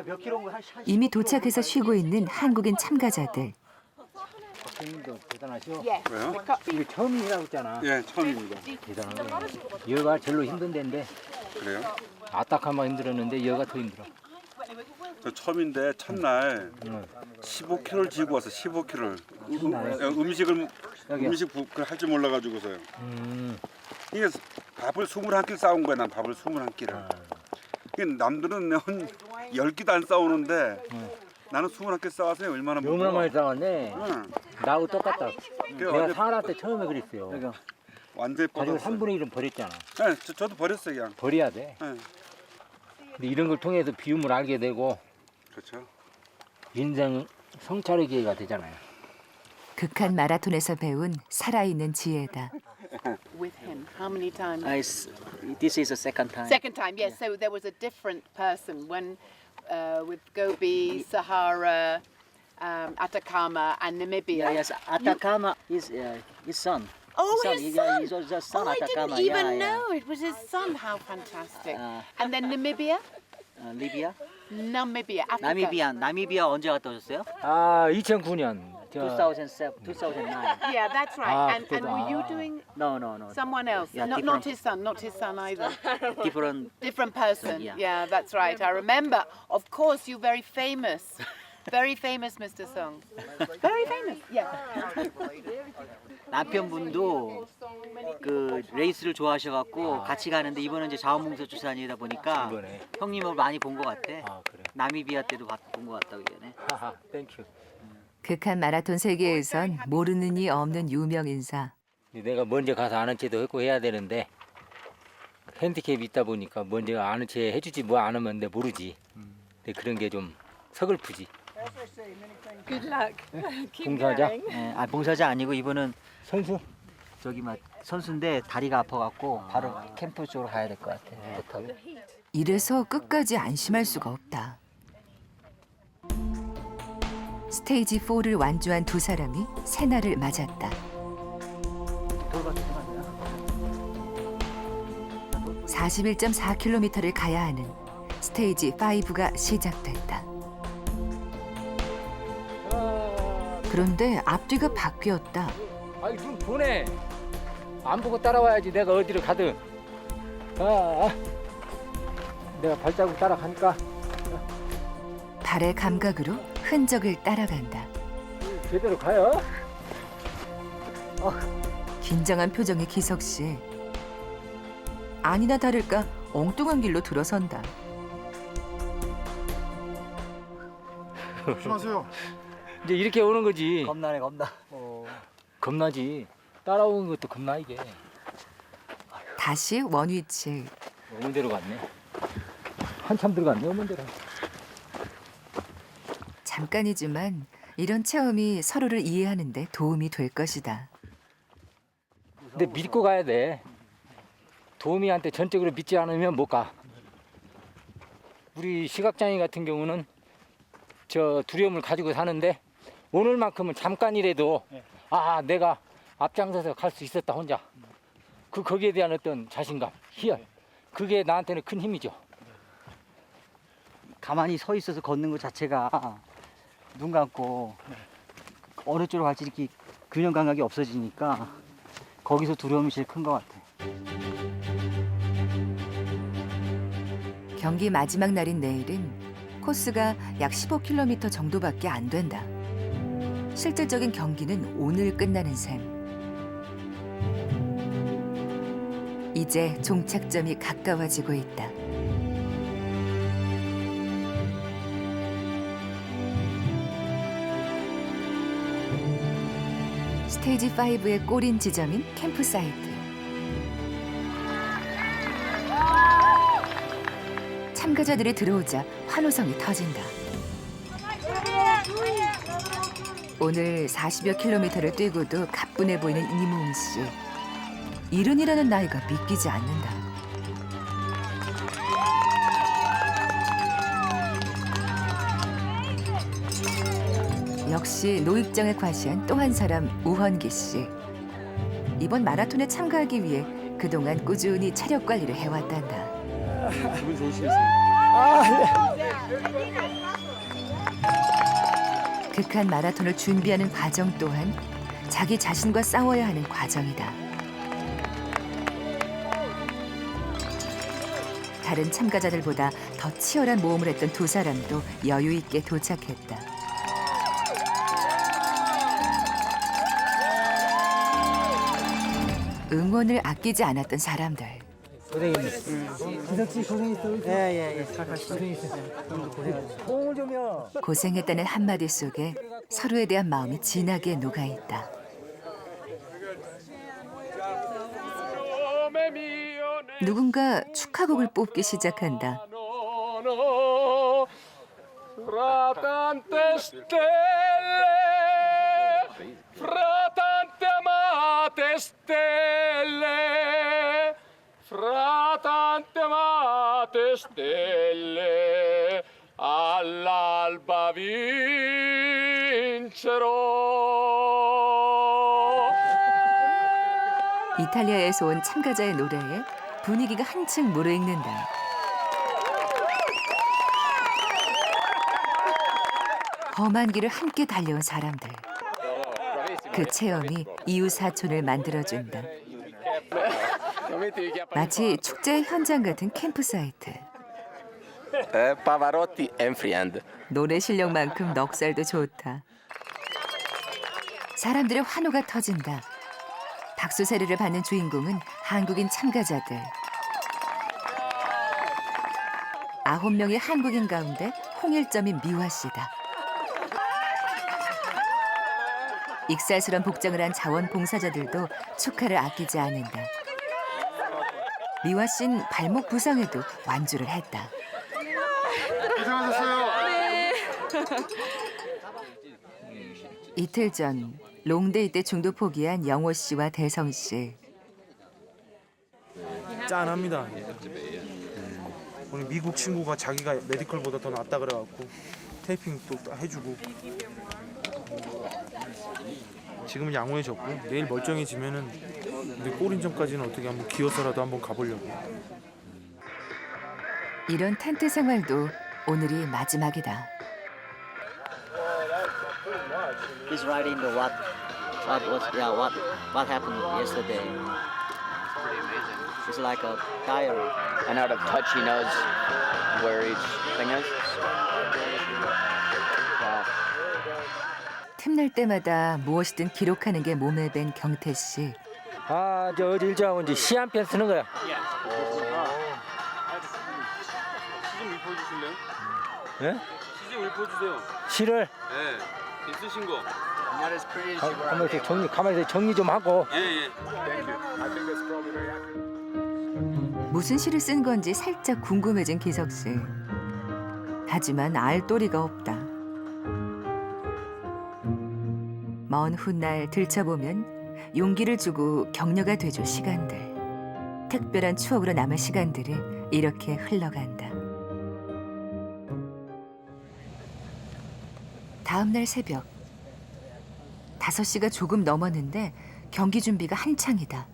몇 킬로인 거 이미 도착해서 쉬고 있는 한국인 참가자들. 박사님도 대단하시오. 왜요? 이거 처음이라고 했잖아. 예, 처음입니다. 대단하네. 여가 제일로 힘든 데인데 그래요? 아딱하면 힘들었는데 여가 더 힘들어. 저 처음인데 첫날 15kg를 지고 왔어. 15kg를. 음식 할 줄 몰라가지고서요. 이게 밥을 21끼를 싸운 거야. 난 밥을 21끼를. 남들은 한 10끼도 안 싸우는데 나는 21끼 싸워서 얼마나 먹어. 너무나 많이 싸웠네. 응. 나하고 똑같다. 내가 어제- 사람 때 처음에 그랬어요. 완전히 가지고 뻗었어요. 3분의 1은 버렸잖아. 네, 저도 버렸어요 그냥. 버려야 돼. 네. 근데 이런 걸 통해서 비움을 알게 되고 그렇죠. 인생 성찰의 기회가 되잖아요. 극한 마라톤에서 배운 살아있는 지혜다. with him? How many times? This is the second time. Second time, yes. So there was a different person when with Gobi, Sahara, Atacama, and Namibia. Yes, Atacama is his son. Oh, son. his son! He was the son Oh, I Atacama. didn't even yeah. know it was his son. How fantastic! And then Namibia? 리비아? Namibia, Africa. 나미비아 언제 갔다 오셨어요? 아 2009년 2007, 2009. Yeah, that's right. Ah, and were you doing No. someone else? Yeah, Not his son either. Different person. Yeah, that's right. I remember. Of course, you're very famous. Very famous, Mr. Song. Very famous. Yeah. 남편분도 그 레이스를 좋아하셔갖고 같이 가는데 이번은 이제 자원봉사주산이다 보니까 형님을 많이 본 것 같아. 아 그래. 나미비아 때도 본 것 같다고 얘기하네. 하하, 땡큐. 극한 마라톤 세계에선 모르는 이 없는 유명 인사. 내가 먼저 가서 아는 체도 했고 해야 되는데 핸디캡이 있다 보니까 먼저 아는 체 해주지 뭐 안 하면 내 모르지. 근데 그런 게 좀 서글프지. Good luck. Keep 봉사자? going. 아 봉사자 아니고 이분은 선수? 저기 막 선수인데 다리가 아파갖고 바로 캠프 쪽으로 가야 될 것 같아. 못하고. 이래서 끝까지 안심할 수가 없다. 스테이지 4를 완주한 두 사람이 새날을 맞았다. 41.4km를 가야 하는 스테이지 5가 시작됐다. 그런데 앞뒤가 바뀌었다. 아이 좀 보내. 안 보고 따라와야지 내가 어디를 가든. 내가 발자국 따라가니까. 발의 감각으로 흔적을 따라간다. 제대로 가요. 긴장한 표정의 기석 씨. 아니나 다를까 엉뚱한 길로 들어선다. 조심하세요. 이제 이렇게 오는 거지. 겁나네 겁나. 겁나지. 따라오는 것도 겁나 이게. 다시 원위치. 어머니 대로 갔네. 한참 들어갔네 어머니 대로. 잠깐이지만 이런 체험이 서로를 이해하는 데 도움이 될 것이다. 근데 믿고 가야 돼. 도우미한테 전적으로 믿지 않으면 못 가. 우리 시각장애 같은 경우는 저 두려움을 가지고 사는데 오늘만큼은 잠깐이라도 아 내가 앞장서서 갈 수 있었다 혼자. 거기에 대한 어떤 자신감, 희열. 그게 나한테는 큰 힘이죠. 가만히 서 있어서 걷는 것 자체가 눈 감고 어느 쪽으로 갈지 이렇게 균형 감각이 없어지니까 거기서 두려움이 제일 큰 것 같아. 경기 마지막 날인 내일은 코스가 약 15km 정도밖에 안 된다. 실질적인 경기는 오늘 끝나는 셈. 이제 종착점이 가까워지고 있다. 스테이지 5의 골인 지점인 캠프사이트. 참가자들이 들어오자 환호성이 터진다. 오늘 40여 킬로미터를 뛰고도 가뿐해 보이는 이무웅 씨. 70이라는 나이가 믿기지 않는다. 역시 노익장을 과시한 또 한 사람 우헌기 씨. 이번 마라톤에 참가하기 위해 그동안 꾸준히 체력 관리를 해왔단다. 기분 좋으시겠어요? 극한 마라톤을 준비하는 과정 또한 자기 자신과 싸워야 하는 과정이다. 다른 참가자들보다 더 치열한 모험을 했던 두 사람도 여유 있게 도착했다. 응원을 아끼지 않았던 사람들. 고생했네. 기석씨 고생했어. 예예예. 고생했어. 도움을 주면. 고생했다는 한마디 속에 서로에 대한 마음이 진하게 녹아있다. 누군가 축하곡을 뽑기 시작한다. Fratante stelle, fratante amate stelle, schiarate stelle all'alba vincerò. 이탈리아에서 온 참가자의 노래에 분위기가 한층 무르익는다. 험한 길을 함께 달려온 사람들. 그 체험이 이웃 사촌을 만들어준다. 마치 축제 현장 같은 캠프 사이트. Pavarotti and friend. 노래 실력만큼 넉살도 좋다. 사람들의 환호가 터진다. 박수 세례를 받는 주인공은 한국인 참가자들. 9명의 한국인 가운데 홍일점인 미화 씨다. 익살스런 복장을 한 자원봉사자들도 축하를 아끼지 않는다. 미화 씨는 발목 부상에도 완주를 했다. 고생하셨어요. 네. 이틀 전 롱데이 때 중도 포기한 영호 씨와 대성 씨. 짠합니다. 오늘 미국 친구가 자기가 메디컬보다 더 낫다 그래갖고 테이핑도 해주고 지금은 양호해졌고 내일 멀쩡해지면은 우리 골인전까지는 어떻게 한번 기어서라도 한번 가보려고. 이런 텐트 생활도 오늘이 마지막이다. He's writing the what happened yesterday. It's like a diary. And out of touch, he knows where each thing is. Wow. 틈날 때마다 무엇이든 기록하는 게 몸에 밴 경태 씨. 아, 저 어제 일정하고 이제 시 한 편 쓰는 거야. 시 좀 읽어주실래요? 예? 시 좀 읽어주세요. 시를 네, 있으신 거. 가만히 정리 좀 하고. 예. 무슨 시를 쓴 건지 살짝 궁금해진 기석 씨. 하지만 알 도리가 없다. 먼 훗날 들춰보면 용기를 주고 격려가 돼줄 시간들. 특별한 추억으로 남을 시간들이 이렇게 흘러간다. 다음 날 새벽 5시가 조금 넘었는데 경기 준비가 한창이다.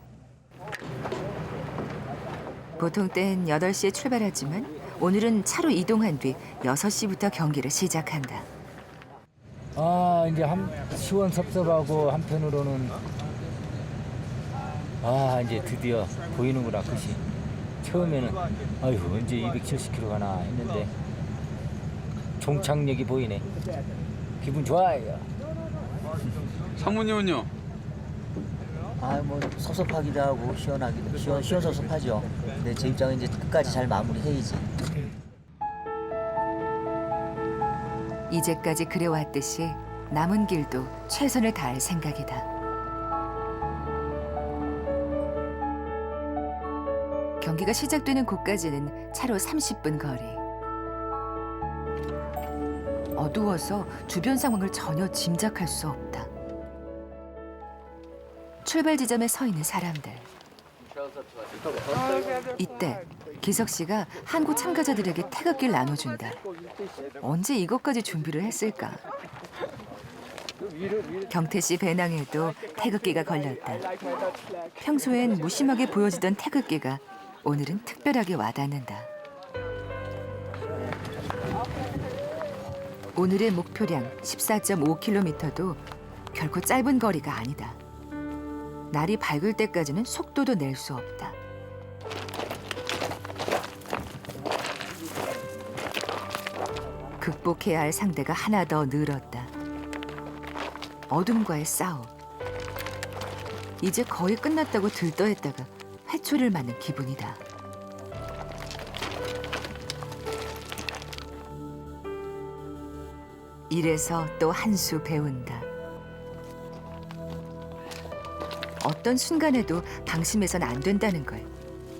보통 땐 8시에 출발하지만 오늘은 차로 이동한 뒤 6시부터 경기를 시작한다. 아, 이제 시원섭섭하고 한편으로는 이제 드디어 보이는구나, 끝이. 처음에는 아이고 언제 270km 가나 했는데 종착역이 보이네. 기분 좋아요. 상무님은요? 뭐 섭섭하기도 하고 시원하기도 시원섭섭하죠. 근데 제 입장은 이제 끝까지 잘 마무리해야지. 이제까지 그래왔듯이 남은 길도 최선을 다할 생각이다. 경기가 시작되는 곳까지는 차로 30분 거리. 어두워서 주변 상황을 전혀 짐작할 수 없다. 출발 지점에 서 있는 사람들. 이때 기석 씨가 한국 참가자들에게 태극기를 나눠준다. 언제 이것까지 준비를 했을까? 경태 씨 배낭에도 태극기가 걸렸다. 평소엔 무심하게 보여지던 태극기가 오늘은 특별하게 와닿는다. 오늘의 목표량 14.5km도 결코 짧은 거리가 아니다. 날이 밝을 때까지는 속도도 낼 수 없다. 극복해야 할 상대가 하나 더 늘었다. 어둠과의 싸움. 이제 거의 끝났다고 들떠했다가 회초리를 맞는 기분이다. 이래서 또 한 수 배운다. 어떤 순간에도 방심해선 안 된다는 걸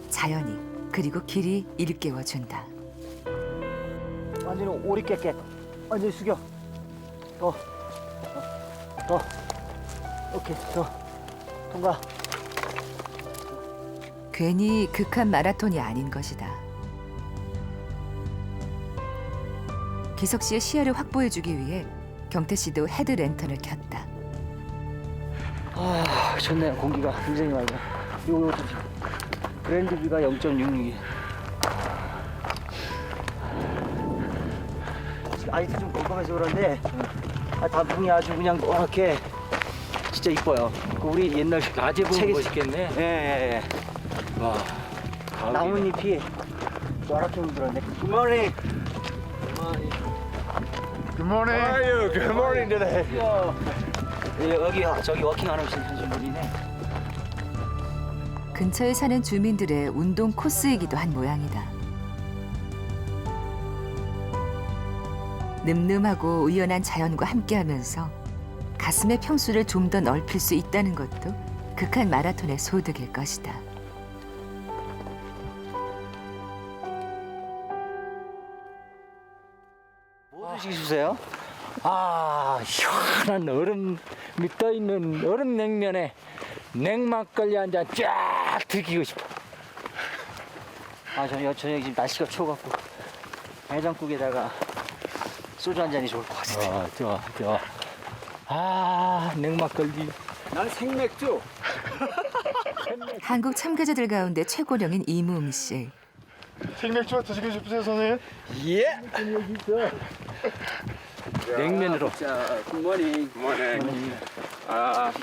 자연이 그리고 길이 일깨워준다. 완전히 오리 깨끗. 완전히 숙여. 더. 오케이, 더. 통과. 괜히 극한 마라톤이 아닌 것이다. 기석 씨의 시야를 확보해주기 위해 경태 씨도 헤드 랜턴을 켰다. 아 좋네요. 공기가 굉장히 맑아요. 요것도 지금 그랜드비가 0.66이에요. 아직도 좀 깜깜해서 그런데 단풍이 아주 그냥 노랗게 진짜 이뻐요. 우리 옛날 낮에 보면 멋있겠네. 예. 와. 나뭇잎이 노랗게 물들었네. 굿모닝. Good morning. How are you? Good morning today. 여기 저기 워킹하는 분이네. 근처에 사는 주민들의 운동 코스이기도 한 모양이다. 늠름하고 우연한 자연과 함께하면서 가슴의 평수를 좀 더 넓힐 수 있다는 것도 극한 마라톤의 소득일 것이다. 뭐 드시겠어요? 아, 시원한 얼음 떠 있는 얼음 냉면에 냉막걸리 한 잔 쫙 들키고 싶어. 저녁 지금 날씨가 추워갖고 해장국에다가 소주 한 잔이 좋을 것 같은데. 좋아. 아, 냉막걸리. 난 생맥주. 한국 참가자들 가운데 최고령인 이무웅 씨. 생맥주 드시고 싶으세요, 선생님? 예. 냉면으로. Good morning. Good morning.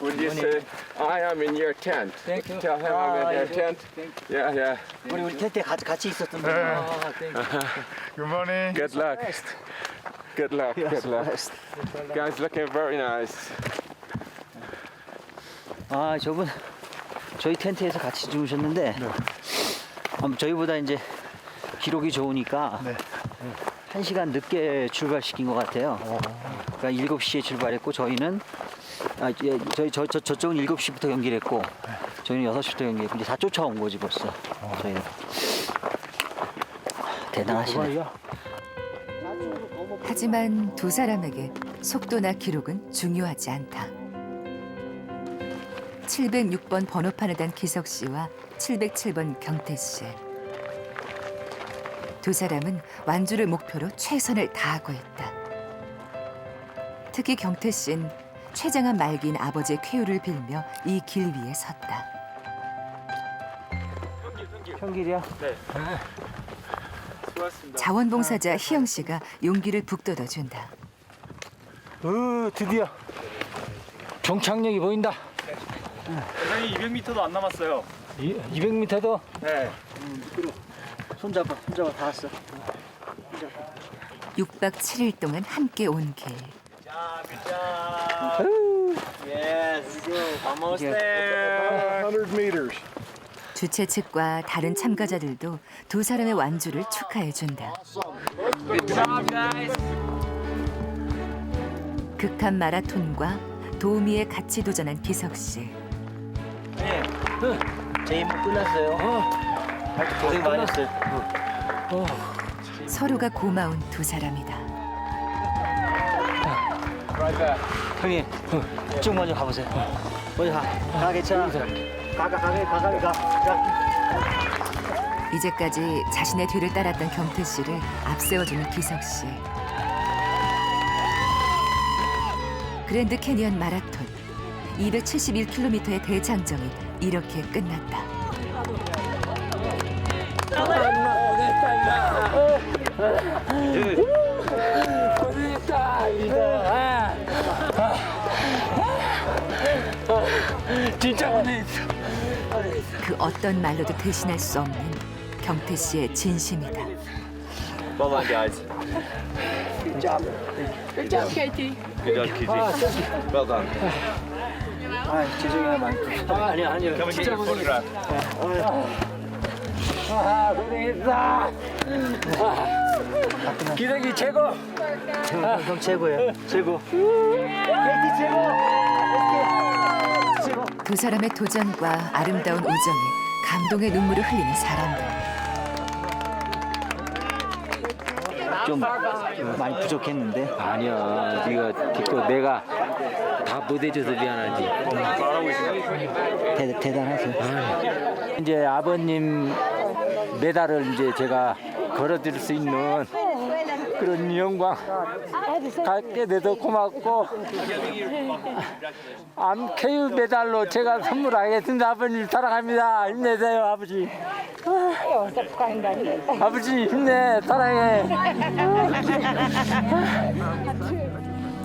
Would you say I am in your tent? Thank you. Tell him I'm in your tent. Yeah. 우리 텐트에 같이 있었던 분. Good morning. Good luck. Good luck. Good luck. Guys, looking very nice. 저분 저희 텐트에서 같이 주무셨는데 저희보다 이제 기록이 좋으니까 1시간 늦게 출발시킨 것 같아요. 그러니까 7시에 출발했고 저희는 저쪽은 7시부터 경기를 했고 저희는 6시부터 경기했고 이제 다 쫓아온 거지 벌써. 저희는 대단하시네. 하지만 두 사람에게 속도나 기록은 중요하지 않다. 706번 번호판에 단 기석 씨와 707번 경태 씨. 두 사람은 완주를 목표로 최선을 다하고 있다. 특히 경태 씨는 췌장암 말기인 아버지의 쾌유를 빌며 이 길 위에 섰다. 형길이야? 네. 자원봉사자 희영 씨가 용기를 북돋아 준다. 드디어 종착역이 보인다. 선생님 200m도 안 남았어요. 200m도? 네. 손잡아 다 왔어. 6박 7일 동안 함께 온 길. Yes. Almost there. 100 meters. 주최 측과 다른 참가자들도 두 사람의 완주를 축하해 준다. Good job, guys. 극한 마라톤과 도우미에 같이 도전한 기석 씨. 제 임무 끝났어요. 고생 많이 했어요. 서로가 고마운 두 사람이다. 형님, 쭉 먼저 가보세요. 먼저 가 괜찮아. 가. 이제까지 자신의 뒤를 따랐던 경태 씨를 앞세워주는 기석 씨. 그랜드 캐니언 마라톤 271km의 대장정이 이렇게 끝났다. 고생했다. 진짜 고생했어. 그 어떤 말로도 대신할 수 없는 경태 씨의 진심이다. Well done, guys. Good job, Katie. Good job, Kiji. Well done. 죄송해요 많이. 아니요. Come and get your photograph. 고생했어. 기석이 최고. 형 최고예요. 최고. KT 최고. 두 사람의 도전과 아름다운 우정에 감동의 눈물을 흘리는 사람들. 좀 많이 부족했는데. 아니야. 네가 듣고 내가 다 못해줘서 미안하지. 대단하세요. 이제 아버님 메달을 이제 제가 걸어드릴 수 있는 그런 영광 갖게 돼서 고맙고 암케유 메달로 제가 선물하겠습니다. 아버님 사랑합니다. 힘내세요 아버지. 아버지 힘내 사랑해.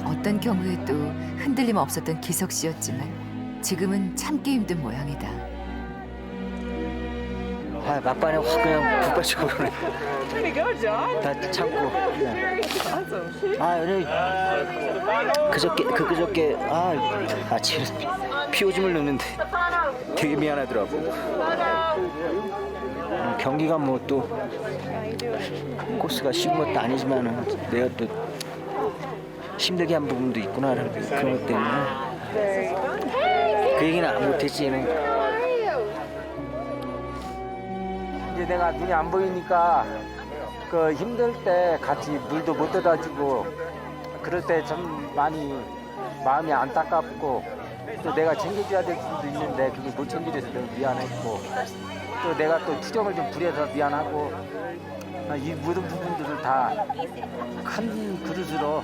어떤 경우에도 흔들림 없었던 기석 씨였지만 지금은 참기 힘든 모양이다. 아, 막판에 확 그냥 북받치고 그러네. Pretty good, John. 다 참고. Very awesome. 아, 오늘 그저께 아침에 피오줌을 넣는데 되게 미안하더라고. 경기가 뭐 또 코스가 쉬운 것도 아니지만은 내가 또 힘들게 한 부분도 있구나라는 그런 것 때문에 그 얘기는 안 못했지는. 이제 내가 눈이 안 보이니까 그 힘들 때 같이 물도 못 떠다 주고 그럴 때 좀 많이 마음이 안타깝고 또 내가 챙겨줘야 될 수도 있는데 그게 못 챙겨줘서 너무 미안했고 또 내가 또 투정을 좀 부려서 미안하고 이 모든 부분들을 다 큰 그릇으로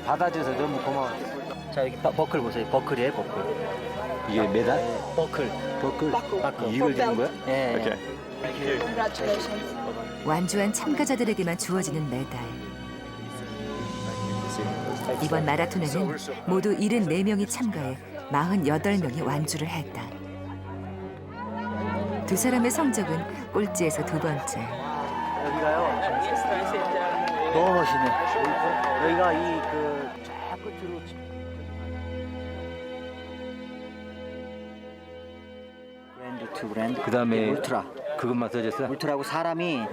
받아줘서 너무 고마워. 자 여기 버클 보세요. 버클이에요, 버클. 이게 메달? 버클. 이걸 주는 거야? 예. 오케이. 완주한 참가자들에게만 주어지는 메달. 이번 마라톤에는 모두 74명이 참가해 48명이 완주를 했다. 두 사람의 성적은 꼴찌에서 두 번째. 여기가요. 너무 멋있네. 여기가 저 끝으로 그랜드 투 그랜드. 그다음에 울트라. 그것만 써졌어? 울트라고 사람이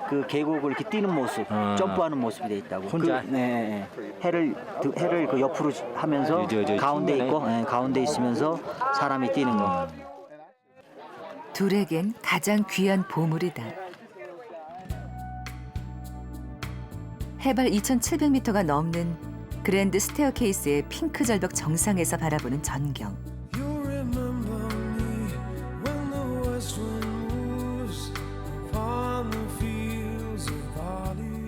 그 계곡을 이렇게 뛰는 모습, 점프하는 모습이 돼 있다고. 혼자? 네. 해를 그 옆으로 하면서 가운데 친구네. 있고, 가운데 있으면서 사람이 뛰는 거. 둘에겐 가장 귀한 보물이다. 해발 2,700m가 넘는 그랜드 스테어케이스의 핑크 절벽 정상에서 바라보는 전경.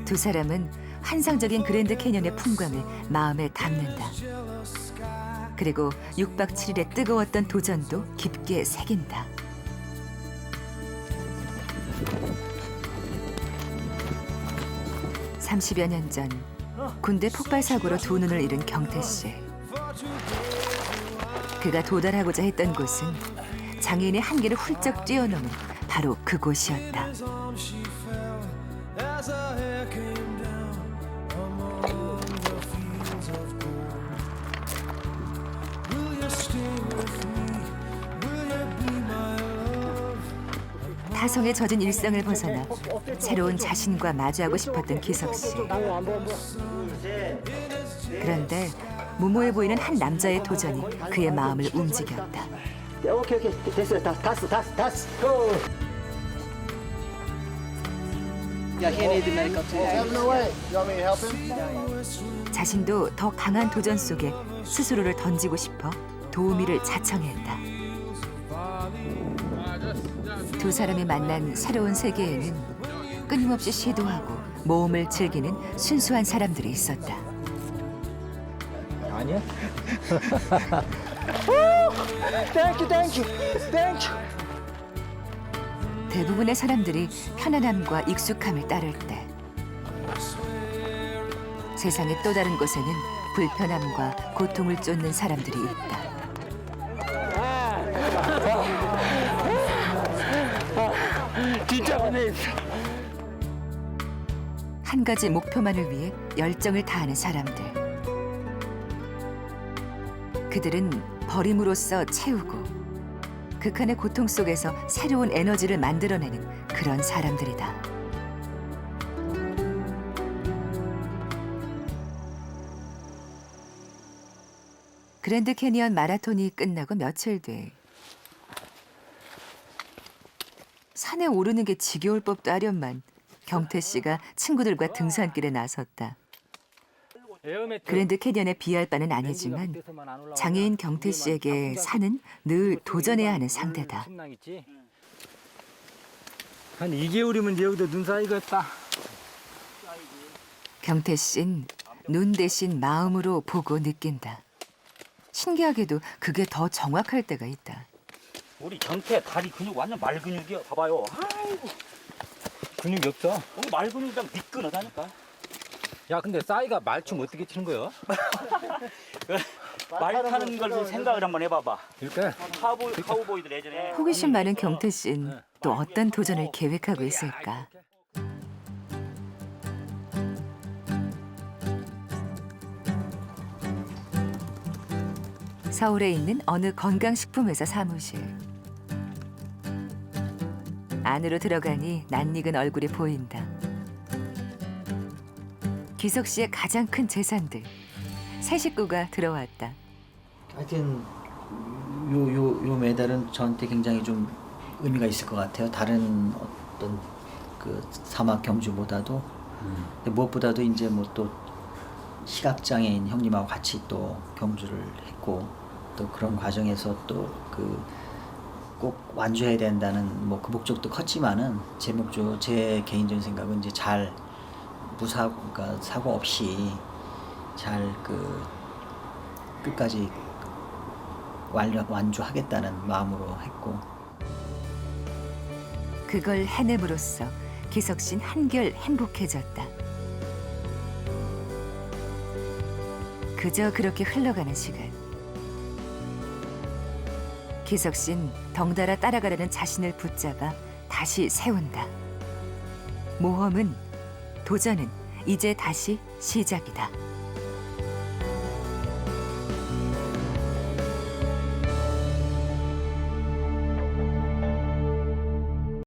두 사람은 환상적인 그랜드 캐년의 풍광을 마음에 담는다. 그리고 6박 7일의 뜨거웠던 도전도 깊게 새긴다. (30여 년 전) 군대 폭발 사고로 두 눈을 잃은 경태 씨. 그가 도달하고자 했던 곳은 장애인의 한계를 훌쩍 뛰어넘은 바로 그곳이었다. 타성에 젖은 일상을 벗어나 새로운 자신과 마주하고 싶었던 기석 씨. 그런데 무모해 보이는 한 남자의 도전이 그의 마음을 움직였다. 오케이 됐어요. 다스. 고. Yeah, he needs medical attention. 자신도 더 강한 도전 속에 스스로를 던지고 싶어 도우미를 자청했다. 두 사람이 만난 새로운 세계에는 끊임없이 시도하고 모험을 즐기는 순수한 사람들이 있었다. 아니야? 땡큐. 대부분의 사람들이 편안함과 익숙함을 따를 때 세상의 또 다른 곳에는 불편함과 고통을 쫓는 사람들이 있다. 진짜 고생했어. 한 가지 목표만을 위해 열정을 다하는 사람들. 그들은 버림으로써 채우고 극한의 고통 속에서 새로운 에너지를 만들어내는 그런 사람들이다. 그랜드 캐니언 마라톤이 끝나고 며칠 뒤 산에 오르는 게 지겨울 법도 하련만 경태 씨가 친구들과 등산길에 나섰다. 그랜드 캐니언에 비할 바는 아니지만 장애인 경태 씨에게 산은 늘 도전해야 하는 상대다. 한 2개월이면 여기도 눈 쌓이겠다. 경태 씨는 눈 대신 마음으로 보고 느낀다. 신기하게도 그게 더 정확할 때가 있다. 우리 경태 다리 근육 완전 말 근육이야. 봐봐요. 아이고. 근육이 없어. 말 근육이랑 미끈하다니까. 야 근데 싸이가 말춤 어떻게 치는 거야? 말 타는 걸 생각을 한번 해봐봐. 그러니까 카우보이들 예전에. 호기심 많은 경태 씨는 또 어떤 도전을 계획하고 있을까? 서울에 있는 어느 건강식품회사 사무실. 안으로 들어가니 낯익은 얼굴이 보인다. 기석 씨의 가장 큰 재산들. 새 식구가 들어왔다. 하여튼 요 메달은 저한테 굉장히 좀 의미가 있을 것 같아요. 다른 어떤 그 사막 경주보다도 근데 무엇보다도 이제 뭐 또 시각장애인 형님하고 같이 또 경주를 했고 또 그런 과정에서 또 그 꼭 완주해야 된다는 뭐 그 목적도 컸지만은 제 개인적인 생각은 이제 잘 무사고 그러니까 사고 없이 잘 그 끝까지 완주하겠다는 마음으로 했고 그걸 해냄으로써 기석 씨는 한결 행복해졌다. 그저 그렇게 흘러가는 시간. 기석 씨는 덩달아 따라가려는 자신을 붙잡아 다시 세운다. 모험은 도전은 이제 다시 시작이다.